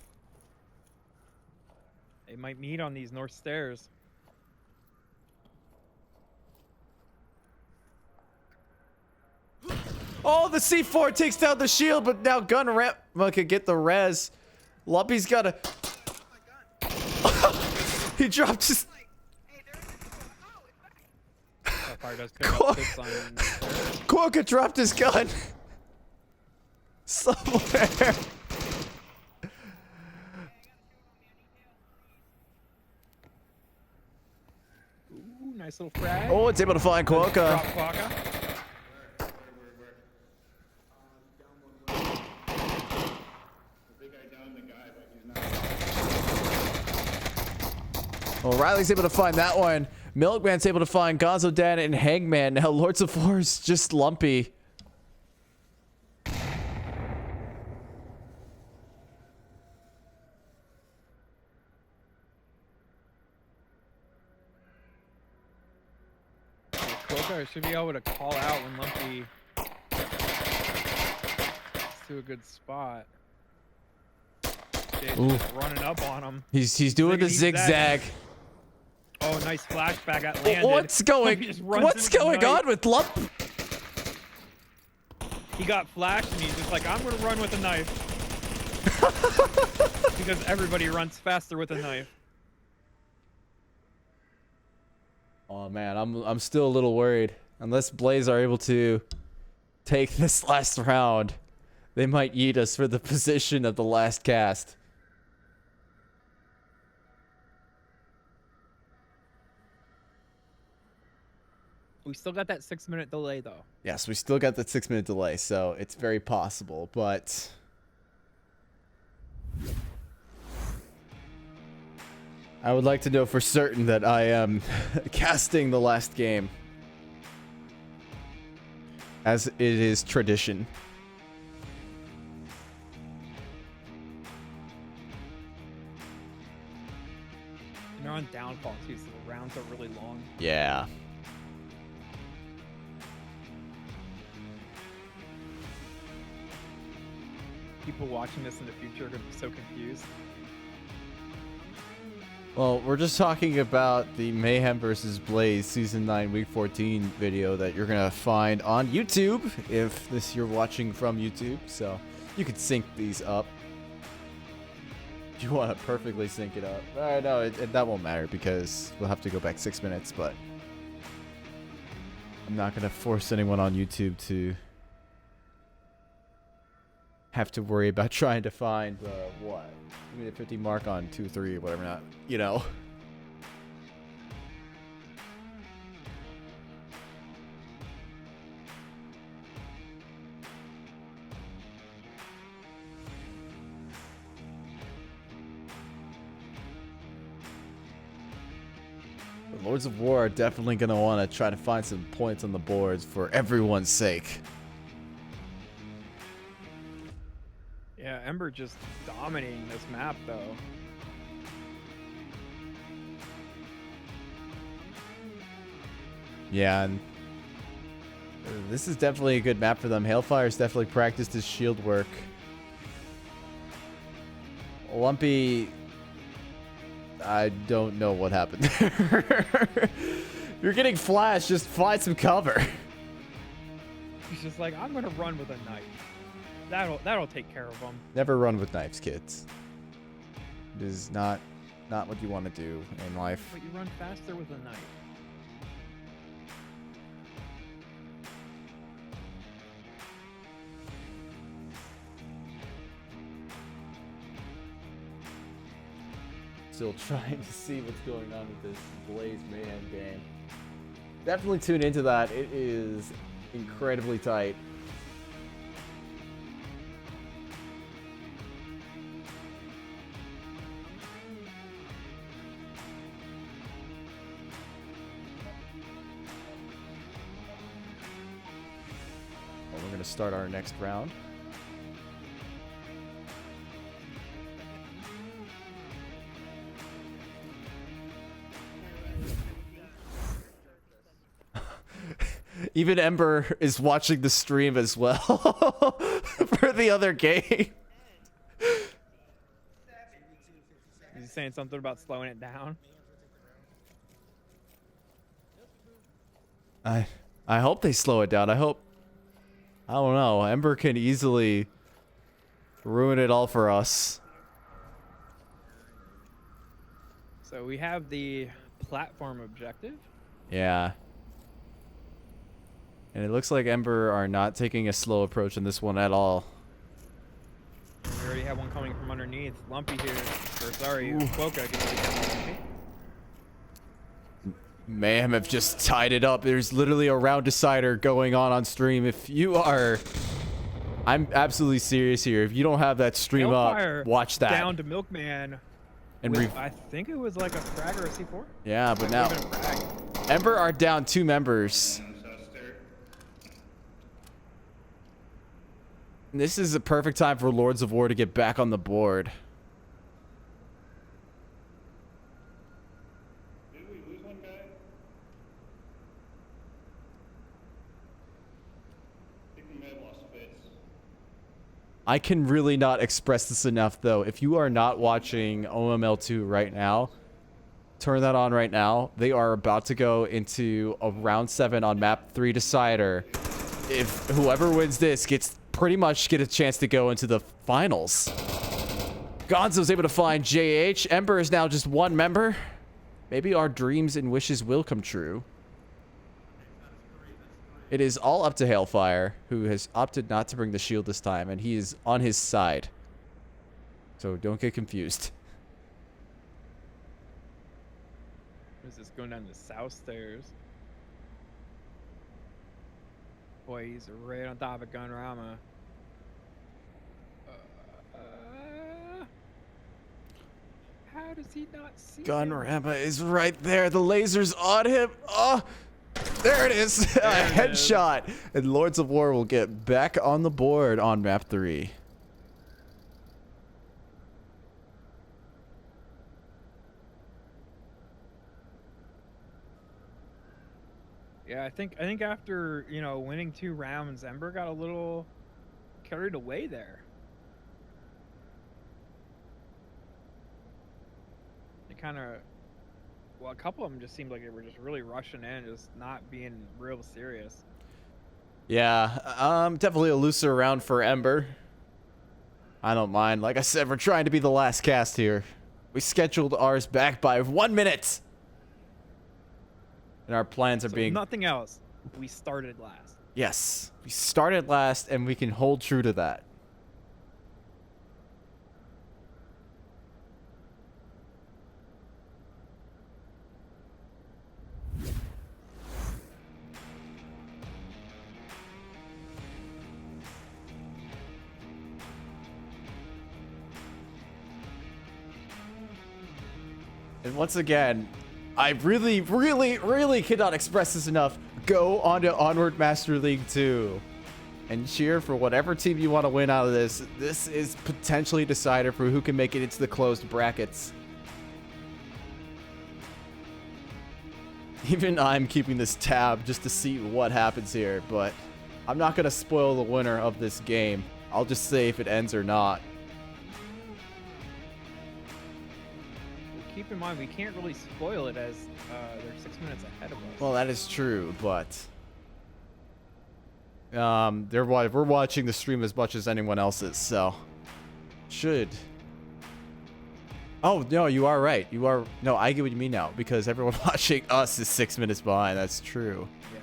They might meet on these north stairs. Oh, the C4 takes down the shield, but now Gun Ramp could get the res. Lumpy's got a... He dropped his... Fire does pick up this on... Quokka dropped his gun. Somewhere. Ooh, nice little frag. Oh, it's able to find Quokka. Drop Quokka. Well, Riley's able to find that one. Milkman's able to find Gonzo Dan and Hangman. Now Lords of War is just Lumpy. Quokka should be able to call out when Lumpy gets to a good spot. Jake's just running up on him. He's doing the zigzag. Oh, nice flashback at landed. What's going on with Lump? He got flashed and he's just like, I'm gonna run with a knife. Because everybody runs faster with a knife. Oh man, I'm still a little worried. Unless Blaze are able to take this last round, they might yeet us for the position of the last cast. We still got that 6-minute delay though. Yes, we still got that 6-minute delay, so it's very possible, but... I would like to know for certain that I am casting the last game. As it is tradition. And they're on downfall too, so the rounds are really long. Yeah. People watching this in the future are gonna be so confused. Well, we're just talking about the Mayhem vs. Blaze Season 9 Week 14 video that you're going to find on YouTube if you're watching from YouTube. So you could sync these up. If you want to perfectly sync it up. No, that won't matter because we'll have to go back 6 minutes, but I'm not going to force anyone on YouTube to have to worry about trying to find the, what? Give me the 50 mark on 2-3 or whatever, not, you know. The Lords of War are definitely going to want to try to find some points on the boards for everyone's sake. Yeah, Ember just dominating this map though. Yeah, and this is definitely a good map for them. Hailfire's definitely practiced his shield work. Lumpy, I don't know what happened there. You're getting flashed, just find some cover. He's just like, I'm gonna run with a knife. That'll take care of him. Never run with knives, kids. It is not what you want to do in life. But you run faster with a knife. Still trying to see what's going on with this Blaze Mayhem game. Definitely tune into that. It is incredibly tight. Well, we're going to start our next round. Even Ember is watching the stream as well for the other game. Is he saying something about slowing it down? I hope they slow it down. I don't know. Ember can easily ruin it all for us. So we have the platform objective. Yeah. And it looks like Ember are not taking a slow approach in this one at all. We already have one coming from underneath. Lumpy here. Or sorry, Quokka can take that Lumpy. Mayhem have just tied it up. There's literally a round decider going on stream. If you are... I'm absolutely serious here. If you don't have that stream Hellfire up, watch that. Down to Milkman. And I think it was like a frag or a C4. yeah, but Might now have been a frag. Ember are down 2 members. This is a perfect time for Lords of War to get back on the board. Did we lose one guy? I think we may have lost Fitz. I can really not express this enough, though. If you are not watching OML2 right now, turn that on right now. They are about to go into a round 7 on map 3 decider. If whoever wins this gets pretty much get a chance to go into the finals. Gonzo's able to find JH. Ember is now just 1 member. Maybe our dreams and wishes will come true. It is all up to Hailfire, who has opted not to bring the shield this time, and he is on his side. So don't get confused. What is this going down the south stairs? Boy, he's right on top of Gunrama. How does he not see him? Gunrama is right there. The laser's on him. Oh, there it is. A headshot. And Lords of War will get back on the board on map 3. Yeah, I think after, you know, winning 2 rounds, Ember got a little carried away there. They kind of, well, a couple of them just seemed like they were just really rushing in, just not being real serious. Yeah, definitely a looser round for Ember. I don't mind. Like I said, we're trying to be the last cast here. We scheduled ours back by 1 minute. And our plans are So being... nothing else. We started last. Yes, we started last, and we can hold true to that. And once again, I really, really, really cannot express this enough. Go on to Onward Master League 2 and cheer for whatever team you want to win out of this. This is potentially a decider for who can make it into the closed brackets. Even I'm keeping this tab just to see what happens here, but I'm not going to spoil the winner of this game. I'll just say if it ends or not. Keep in mind, we can't really spoil it as they're 6 minutes ahead of us. Well, that is true, but we're watching the stream as much as anyone else is, so should. Oh no, you are right. You are no. I get what you mean now because everyone watching us is 6 minutes behind. That's true. Yeah.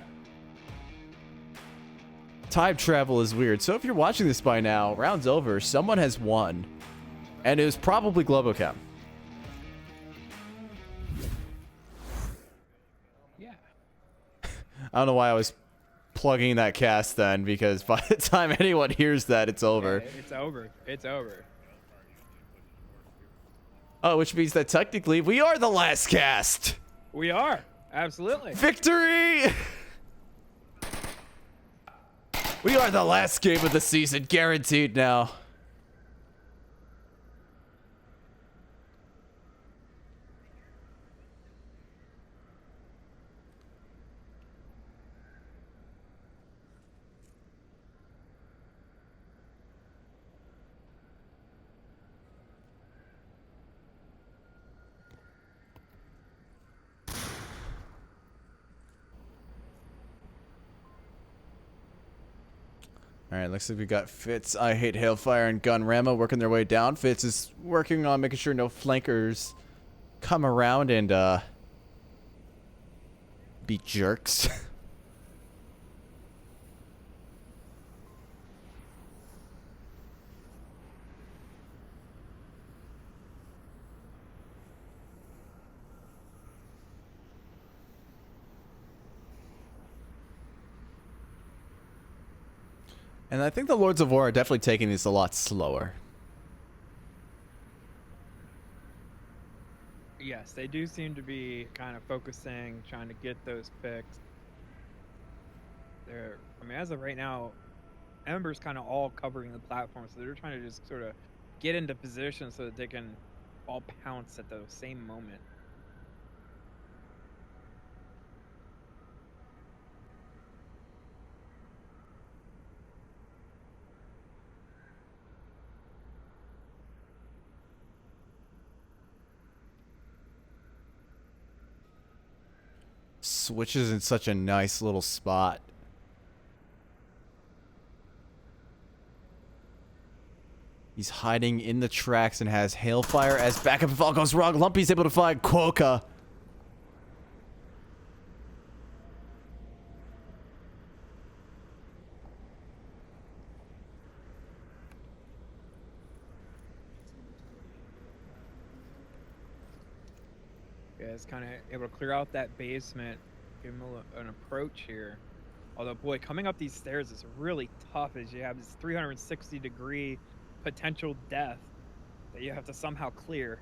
Time travel is weird. So if you're watching this by now, round's over. Someone has won, and it was probably Globochem. I don't know why I was plugging that cast then, because by the time anyone hears that, it's over. Yeah, it's over. It's over. Oh, which means that technically we are the last cast. We are. Absolutely. Victory! We are the last game of the season, guaranteed now. All right, looks like we got Fitz, I Hate Hailfire, and Gunrama working their way down. Fitz is working on making sure no flankers come around and be jerks. And I think the Lords of War are definitely taking this a lot slower. Yes, they do seem to be kind of focusing, trying to get those picks. I mean, as of right now, Ember's kind of all covering the platform, so they're trying to just sort of get into position so that they can all pounce at the same moment. Switch is in such a nice little spot. He's hiding in the tracks and has Hailfire as backup if all goes wrong. Lumpy's able to find Quokka. Yeah, it's kind of able to clear out that basement, give him an approach here. Although, boy, coming up these stairs is really tough as you have this 360-degree potential death that you have to somehow clear.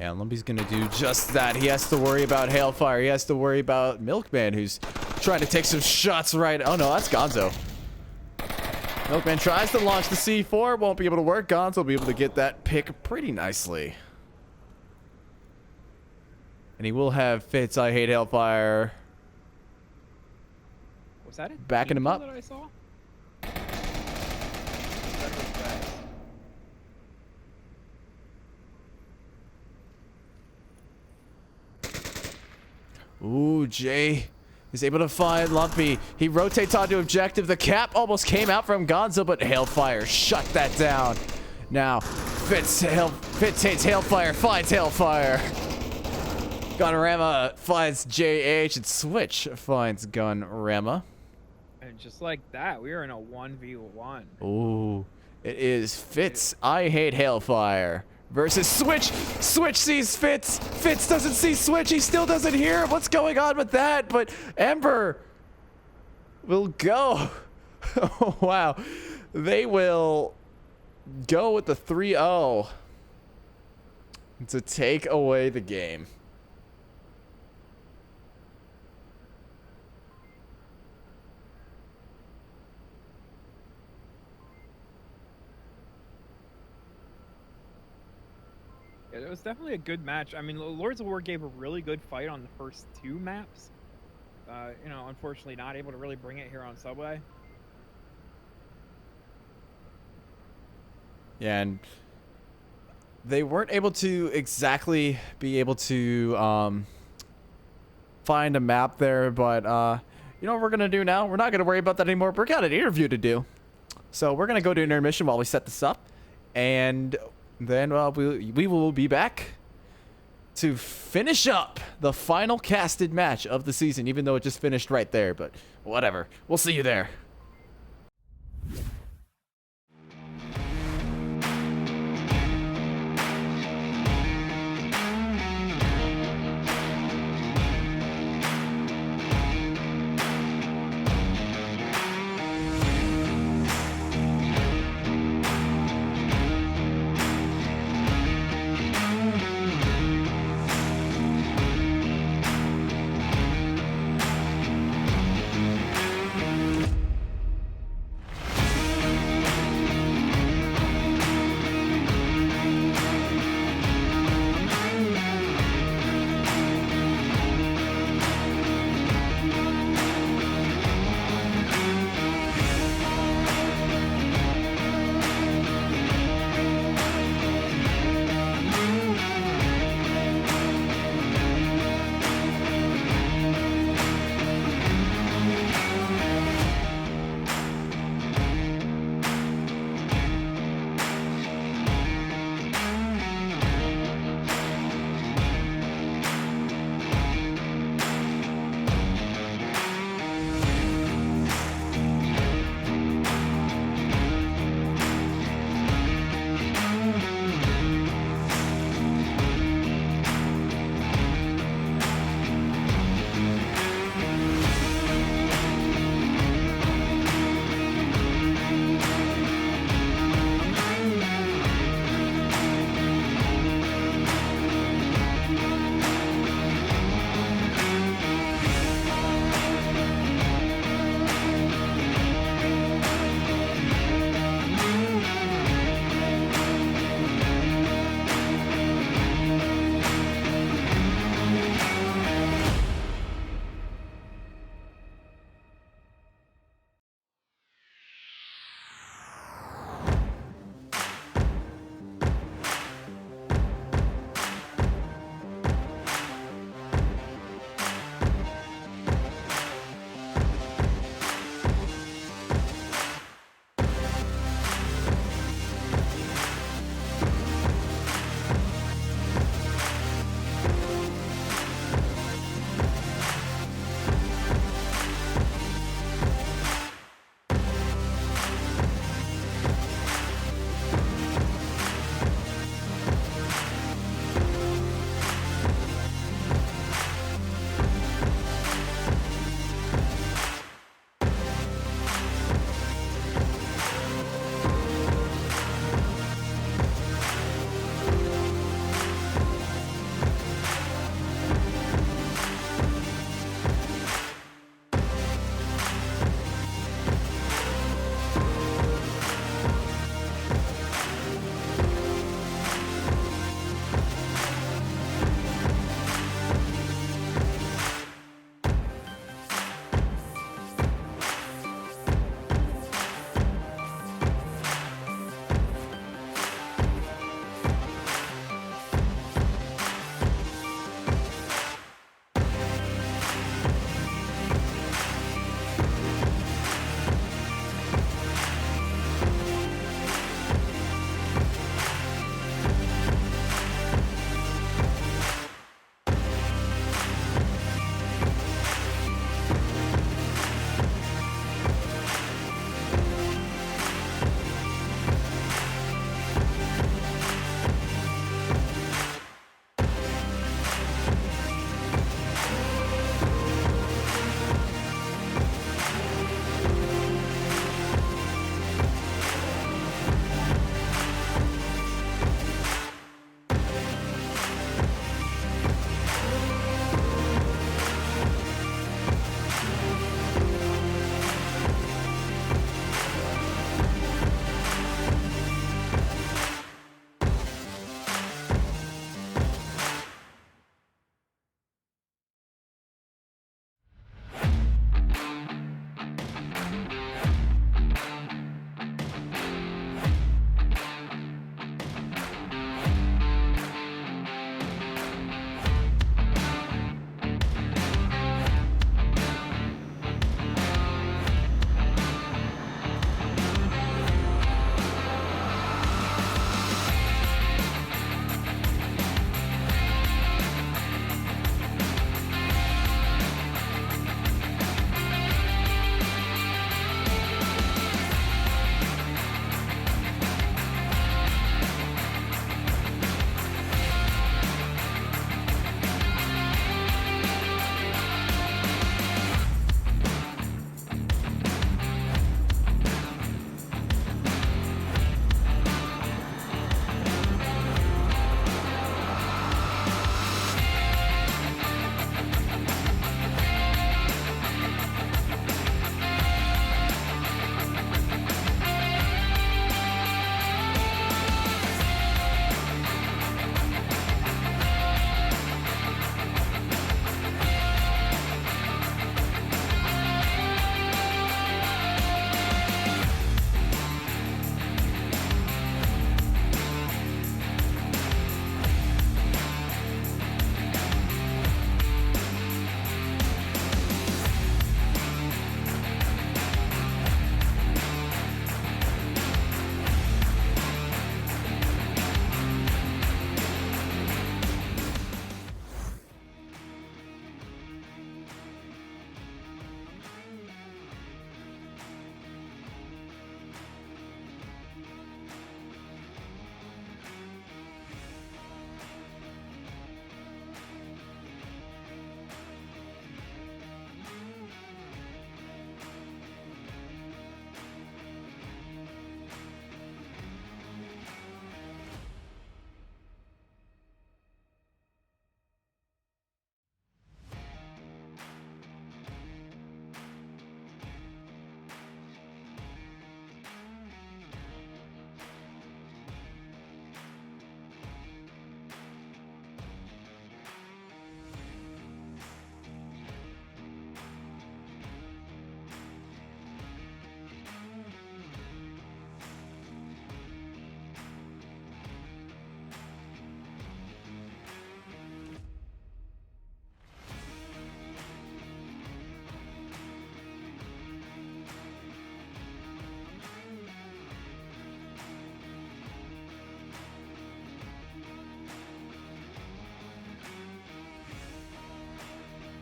Yeah, Lumpy's gonna do just that. He has to worry about Hailfire. He has to worry about Milkman, who's trying to take some shots right. Oh no, that's Gonzo. Milkman tries to launch the C4, won't be able to work. Gonzo will be able to get that pick pretty nicely. And he will have Fitz, I Hate Hailfire. Was that it? Backing him up. That I saw? Ooh, Jay is able to find Lumpy. He rotates onto objective. The cap almost came out from Gonzo, but Hailfire shut that down. Now, Fitz hates Hailfire, finds Hailfire. Gunrama finds JH, and Switch finds Gunrama. And just like that, we are in a 1v1. Ooh, it is Fitz, I Hate Hailfire versus Switch. Switch sees Fitz. Fitz doesn't see Switch. He still doesn't hear him. What's going on with that? But Ember will go. Oh, wow. They will go with the 3-0 to take away the game. It was definitely a good match. I mean, Lords of War gave a really good fight on the first two maps. You know, unfortunately not able to really bring it here on Subway. Yeah, and they weren't able to exactly be able to find a map there, but you know what we're going to do now? We're not going to worry about that anymore. We've got an interview to do. So we're going to go to intermission while we set this up, and then we will be back to finish up the final casted match of the season, even though it just finished right there, but whatever. We'll see you there.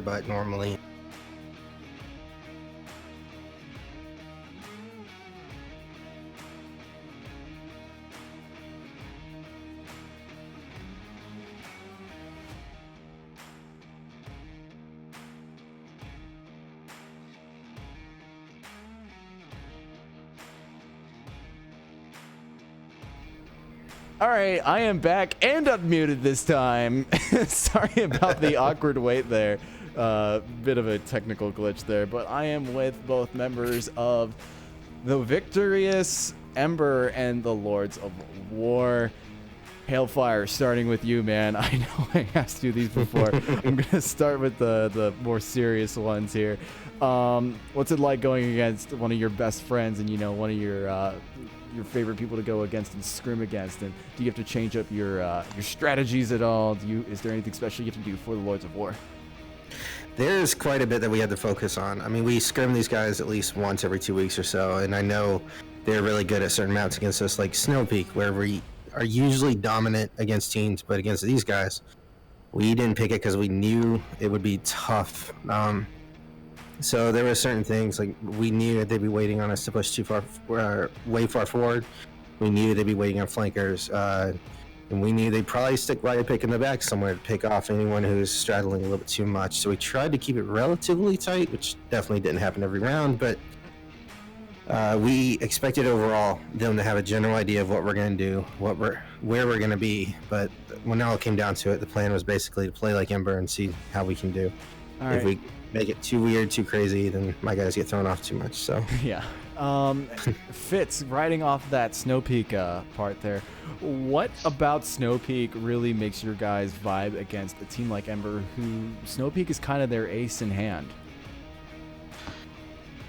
but normally. All right, I am back and unmuted this time. Sorry about the awkward wait there. Bit of a technical glitch there, but I am with both members of the victorious Ember and the Lords of War. Hailfire, starting with you, man. I know I asked you these before. I'm going to start with the more serious ones here. What's it like going against one of your best friends and, one of your favorite people to go against and scrim against? And do you have to change up your strategies at all? Is there anything special you have to do for the Lords of War? There's quite a bit that we had to focus on. I mean, we scrim these guys at least once every 2 weeks or so, and I know they're really good at certain maps against us, like Snow Peak, where we are usually dominant against teams, but against these guys, we didn't pick it because we knew it would be tough. So there were certain things, like we knew that they'd be waiting on us to push way far forward. We knew they'd be waiting on flankers, and we knew they'd probably stick riot pick in the back somewhere to pick off anyone who's straddling a little bit too much. So we tried to keep it relatively tight, which definitely didn't happen every round, but we expected overall them to have a general idea of what we're going to do, where we're going to be. But when it all came down to it, the plan was basically to play like Ember and see how we can do. All right. If we make it too weird, too crazy, then my guys get thrown off too much. So yeah. Fitz, riding off that Snow Peak part there, what about Snow Peak really makes your guys vibe against a team like Ember, who Snow Peak is kind of their ace in hand?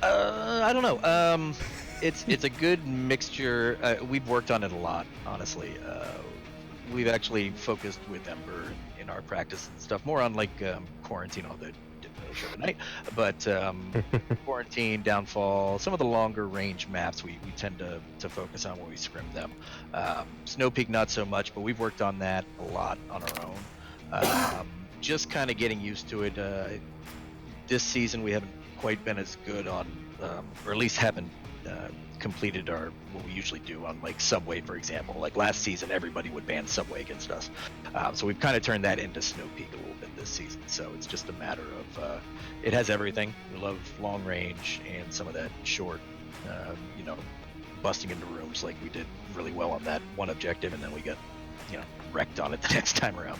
I don't know. It's a good mixture. We've worked on it a lot, honestly. We've actually focused with Ember in our practice and stuff, more on like quarantine, although didn't really show tonight. But quarantine, downfall, some of the longer range maps we tend to focus on when we scrim them. Snow Peak not so much, but we've worked on that a lot on our own. Just kind of getting used to it. This season we haven't quite been as good on, or at least haven't completed what we usually do on like Subway, for example. Like last season, everybody would ban Subway against us. So we've kind of turned that into Snow Peak a little bit this season. So it's just a matter of, it has everything. We love long range and some of that short, busting into rooms like we did really well on that one objective, and then we got, wrecked on it the next time around.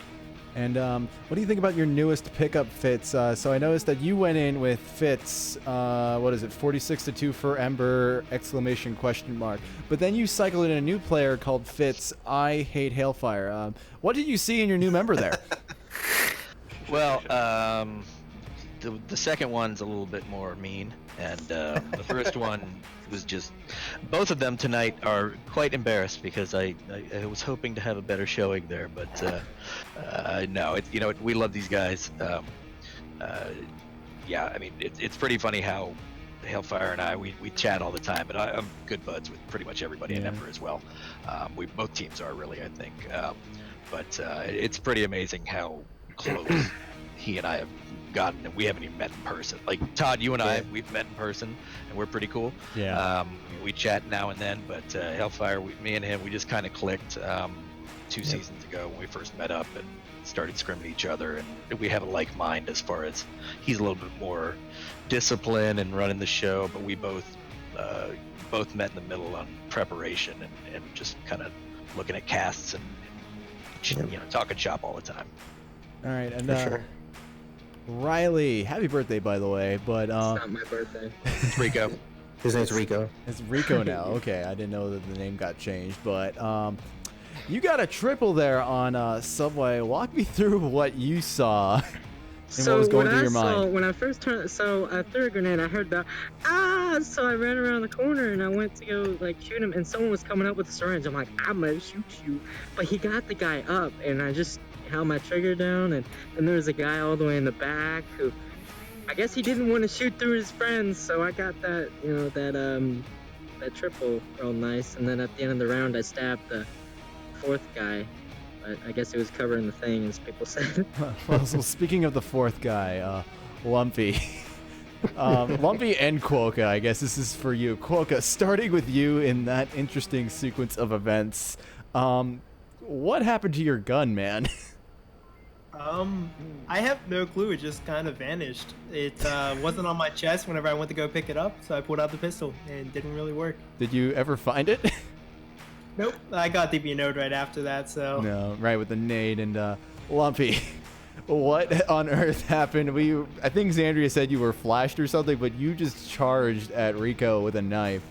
And what do you think about your newest pickup, Fitz? So I noticed that you went in with Fitz, 46-2 for Ember, ! But then you cycled in a new player called Fitz, I Hate Hailfire. What did you see in your new member there? Well, the second one's a little bit more mean, and the first one was just, both of them tonight are quite embarrassed because I was hoping to have a better showing there, but no, we love these guys. Yeah, I mean, it's pretty funny how Hailfire and I, we chat all the time, but I'm good buds with pretty much everybody in Ember as well. Both teams are really, I think, but it's pretty amazing how close he and I have gotten, and we haven't even met in person. Like Todd, you and I, we've met in person, and we're pretty cool. Yeah. We chat now and then, but Hailfire, me and him, we just kind of clicked 2 seasons ago when we first met up and started scrimming each other, and we have a like mind as far as he's a little bit more disciplined and running the show, but we both met in the middle on preparation and just kind of looking at casts and talking shop all the time. All right, and sure. Riley, happy birthday, by the way. But It's not my birthday. It's Rico. His name's Rico. It's Rico now. Okay, I didn't know that the name got changed, but you got a triple there on Subway. Walk me through what you saw and what was going through your mind. When I first turned, I threw a grenade. I heard the so I ran around the corner and I went to go shoot him, and someone was coming up with a syringe. I'm like, I'm gonna shoot you, but he got the guy up, and I just held my trigger down, and there was a guy all the way in the back who, I guess he didn't want to shoot through his friends, so I got that that triple real nice, and then at the end of the round I stabbed the fourth guy, but I guess he was covering the thing, as people said. Well, so speaking of the fourth guy, Lumpy. Lumpy and Quokka, I guess this is for you. Quokka, starting with you in that interesting sequence of events, what happened to your gun, man? I have no clue. It just kind of vanished. It wasn't on my chest whenever I went to go pick it up, so I pulled out the pistol, and it didn't really work. Did you ever find it? Nope. I got the node right after that, so... No, right, with the nade. And Lumpy, what on earth happened? I think Xandria said you were flashed or something, but you just charged at Rico with a knife.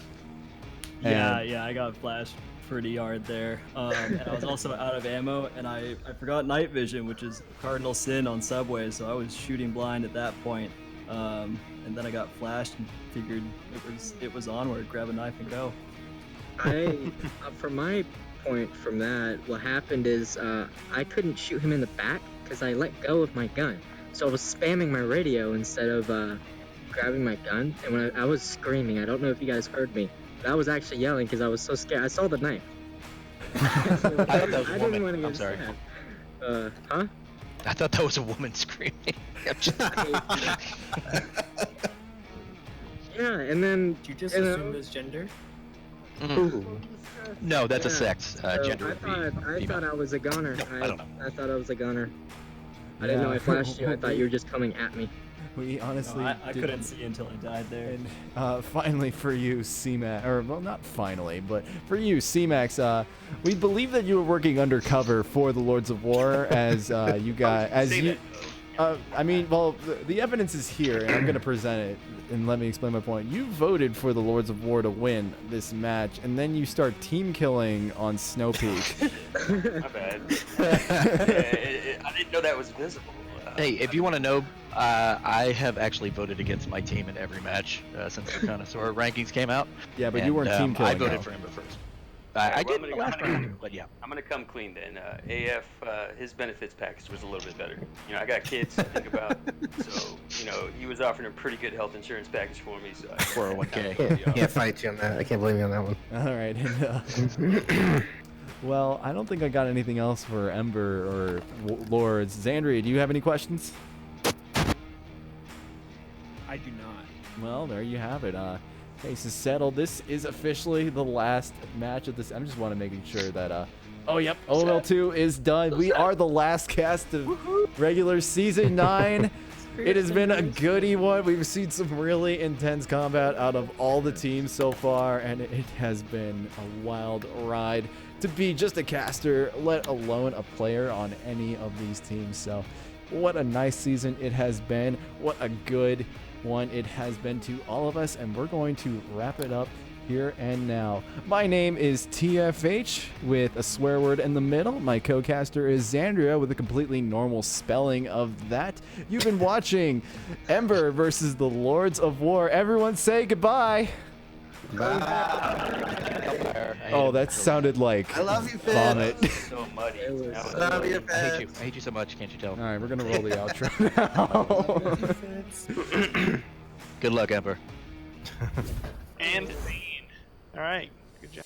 Yeah, I got flashed pretty hard there. And I was also out of ammo, and I forgot night vision, which is a cardinal sin on Subway, so I was shooting blind at that point. And then I got flashed and figured it was Onward, grab a knife and go. From my point from that, what happened is I couldn't shoot him in the back because I let go of my gun. So I was spamming my radio instead of grabbing my gun, and when I was screaming, I don't know if you guys heard me. I was actually yelling because I was so scared. I saw the knife. I thought that was a I didn't woman. want to get I'm sorry. sad. Huh? I thought that was a woman screaming. Yeah, and then... Did you just assume his gender? Ooh. No, that's a Yeah, sex. Gender. I thought I was a gunner. I don't know. I thought I was a gunner. I didn't know I flashed you. I thought you were just coming at me. We honestly I couldn't see until I died there. And finally for you, C-Max, or well, not finally, but for you, C-Max, we believe that you were working undercover for the Lords of War as you got, as you, I mean, well, the evidence is here, and I'm going to present it, and let me explain my point. You voted for the Lords of War to win this match, and then you start team killing on Snow Peak. My bad. I didn't know that was visible. Hey, if you want to know, I have actually voted against my team in every match since the Connoisseur rankings came out. Yeah, but you weren't team killing. I voted though. for Ember first. Well, I did in the last round, but yeah. I'm gonna come clean then. AF, his benefits package was a little bit better. You know, I got kids to think about, so you know, he was offering a pretty good health insurance package for me. So 401k. Can't fight you on that. I can't blame you on that one. All right. And, well, I don't think I got anything else for Ember or Lords. Xandria, do you have any questions? I do not. Well, there you have it. Case is settled. This is officially the last match of this. I just want to make sure that, oh, yep, OL2 is done. We are the last cast of regular Season 9. It has been a goodie one. We've seen some really intense combat out of all the teams so far, and it has been a wild ride to be just a caster, let alone a player on any of these teams. So what a nice season it has been. What a good one it has been to all of us, and we're going to wrap it up here and now. My name is TFH with a swear word in the middle. My co-caster is Xandria with a completely normal spelling of that. You've been watching Ember versus the Lords of War. Everyone say goodbye. Bye. Oh, that sounded like I love you, Finn. vomit. so muddy. I hate you so much. Can't you tell? All right, we're gonna roll the outro now. Good luck, Ember. And scene. All right. Good job.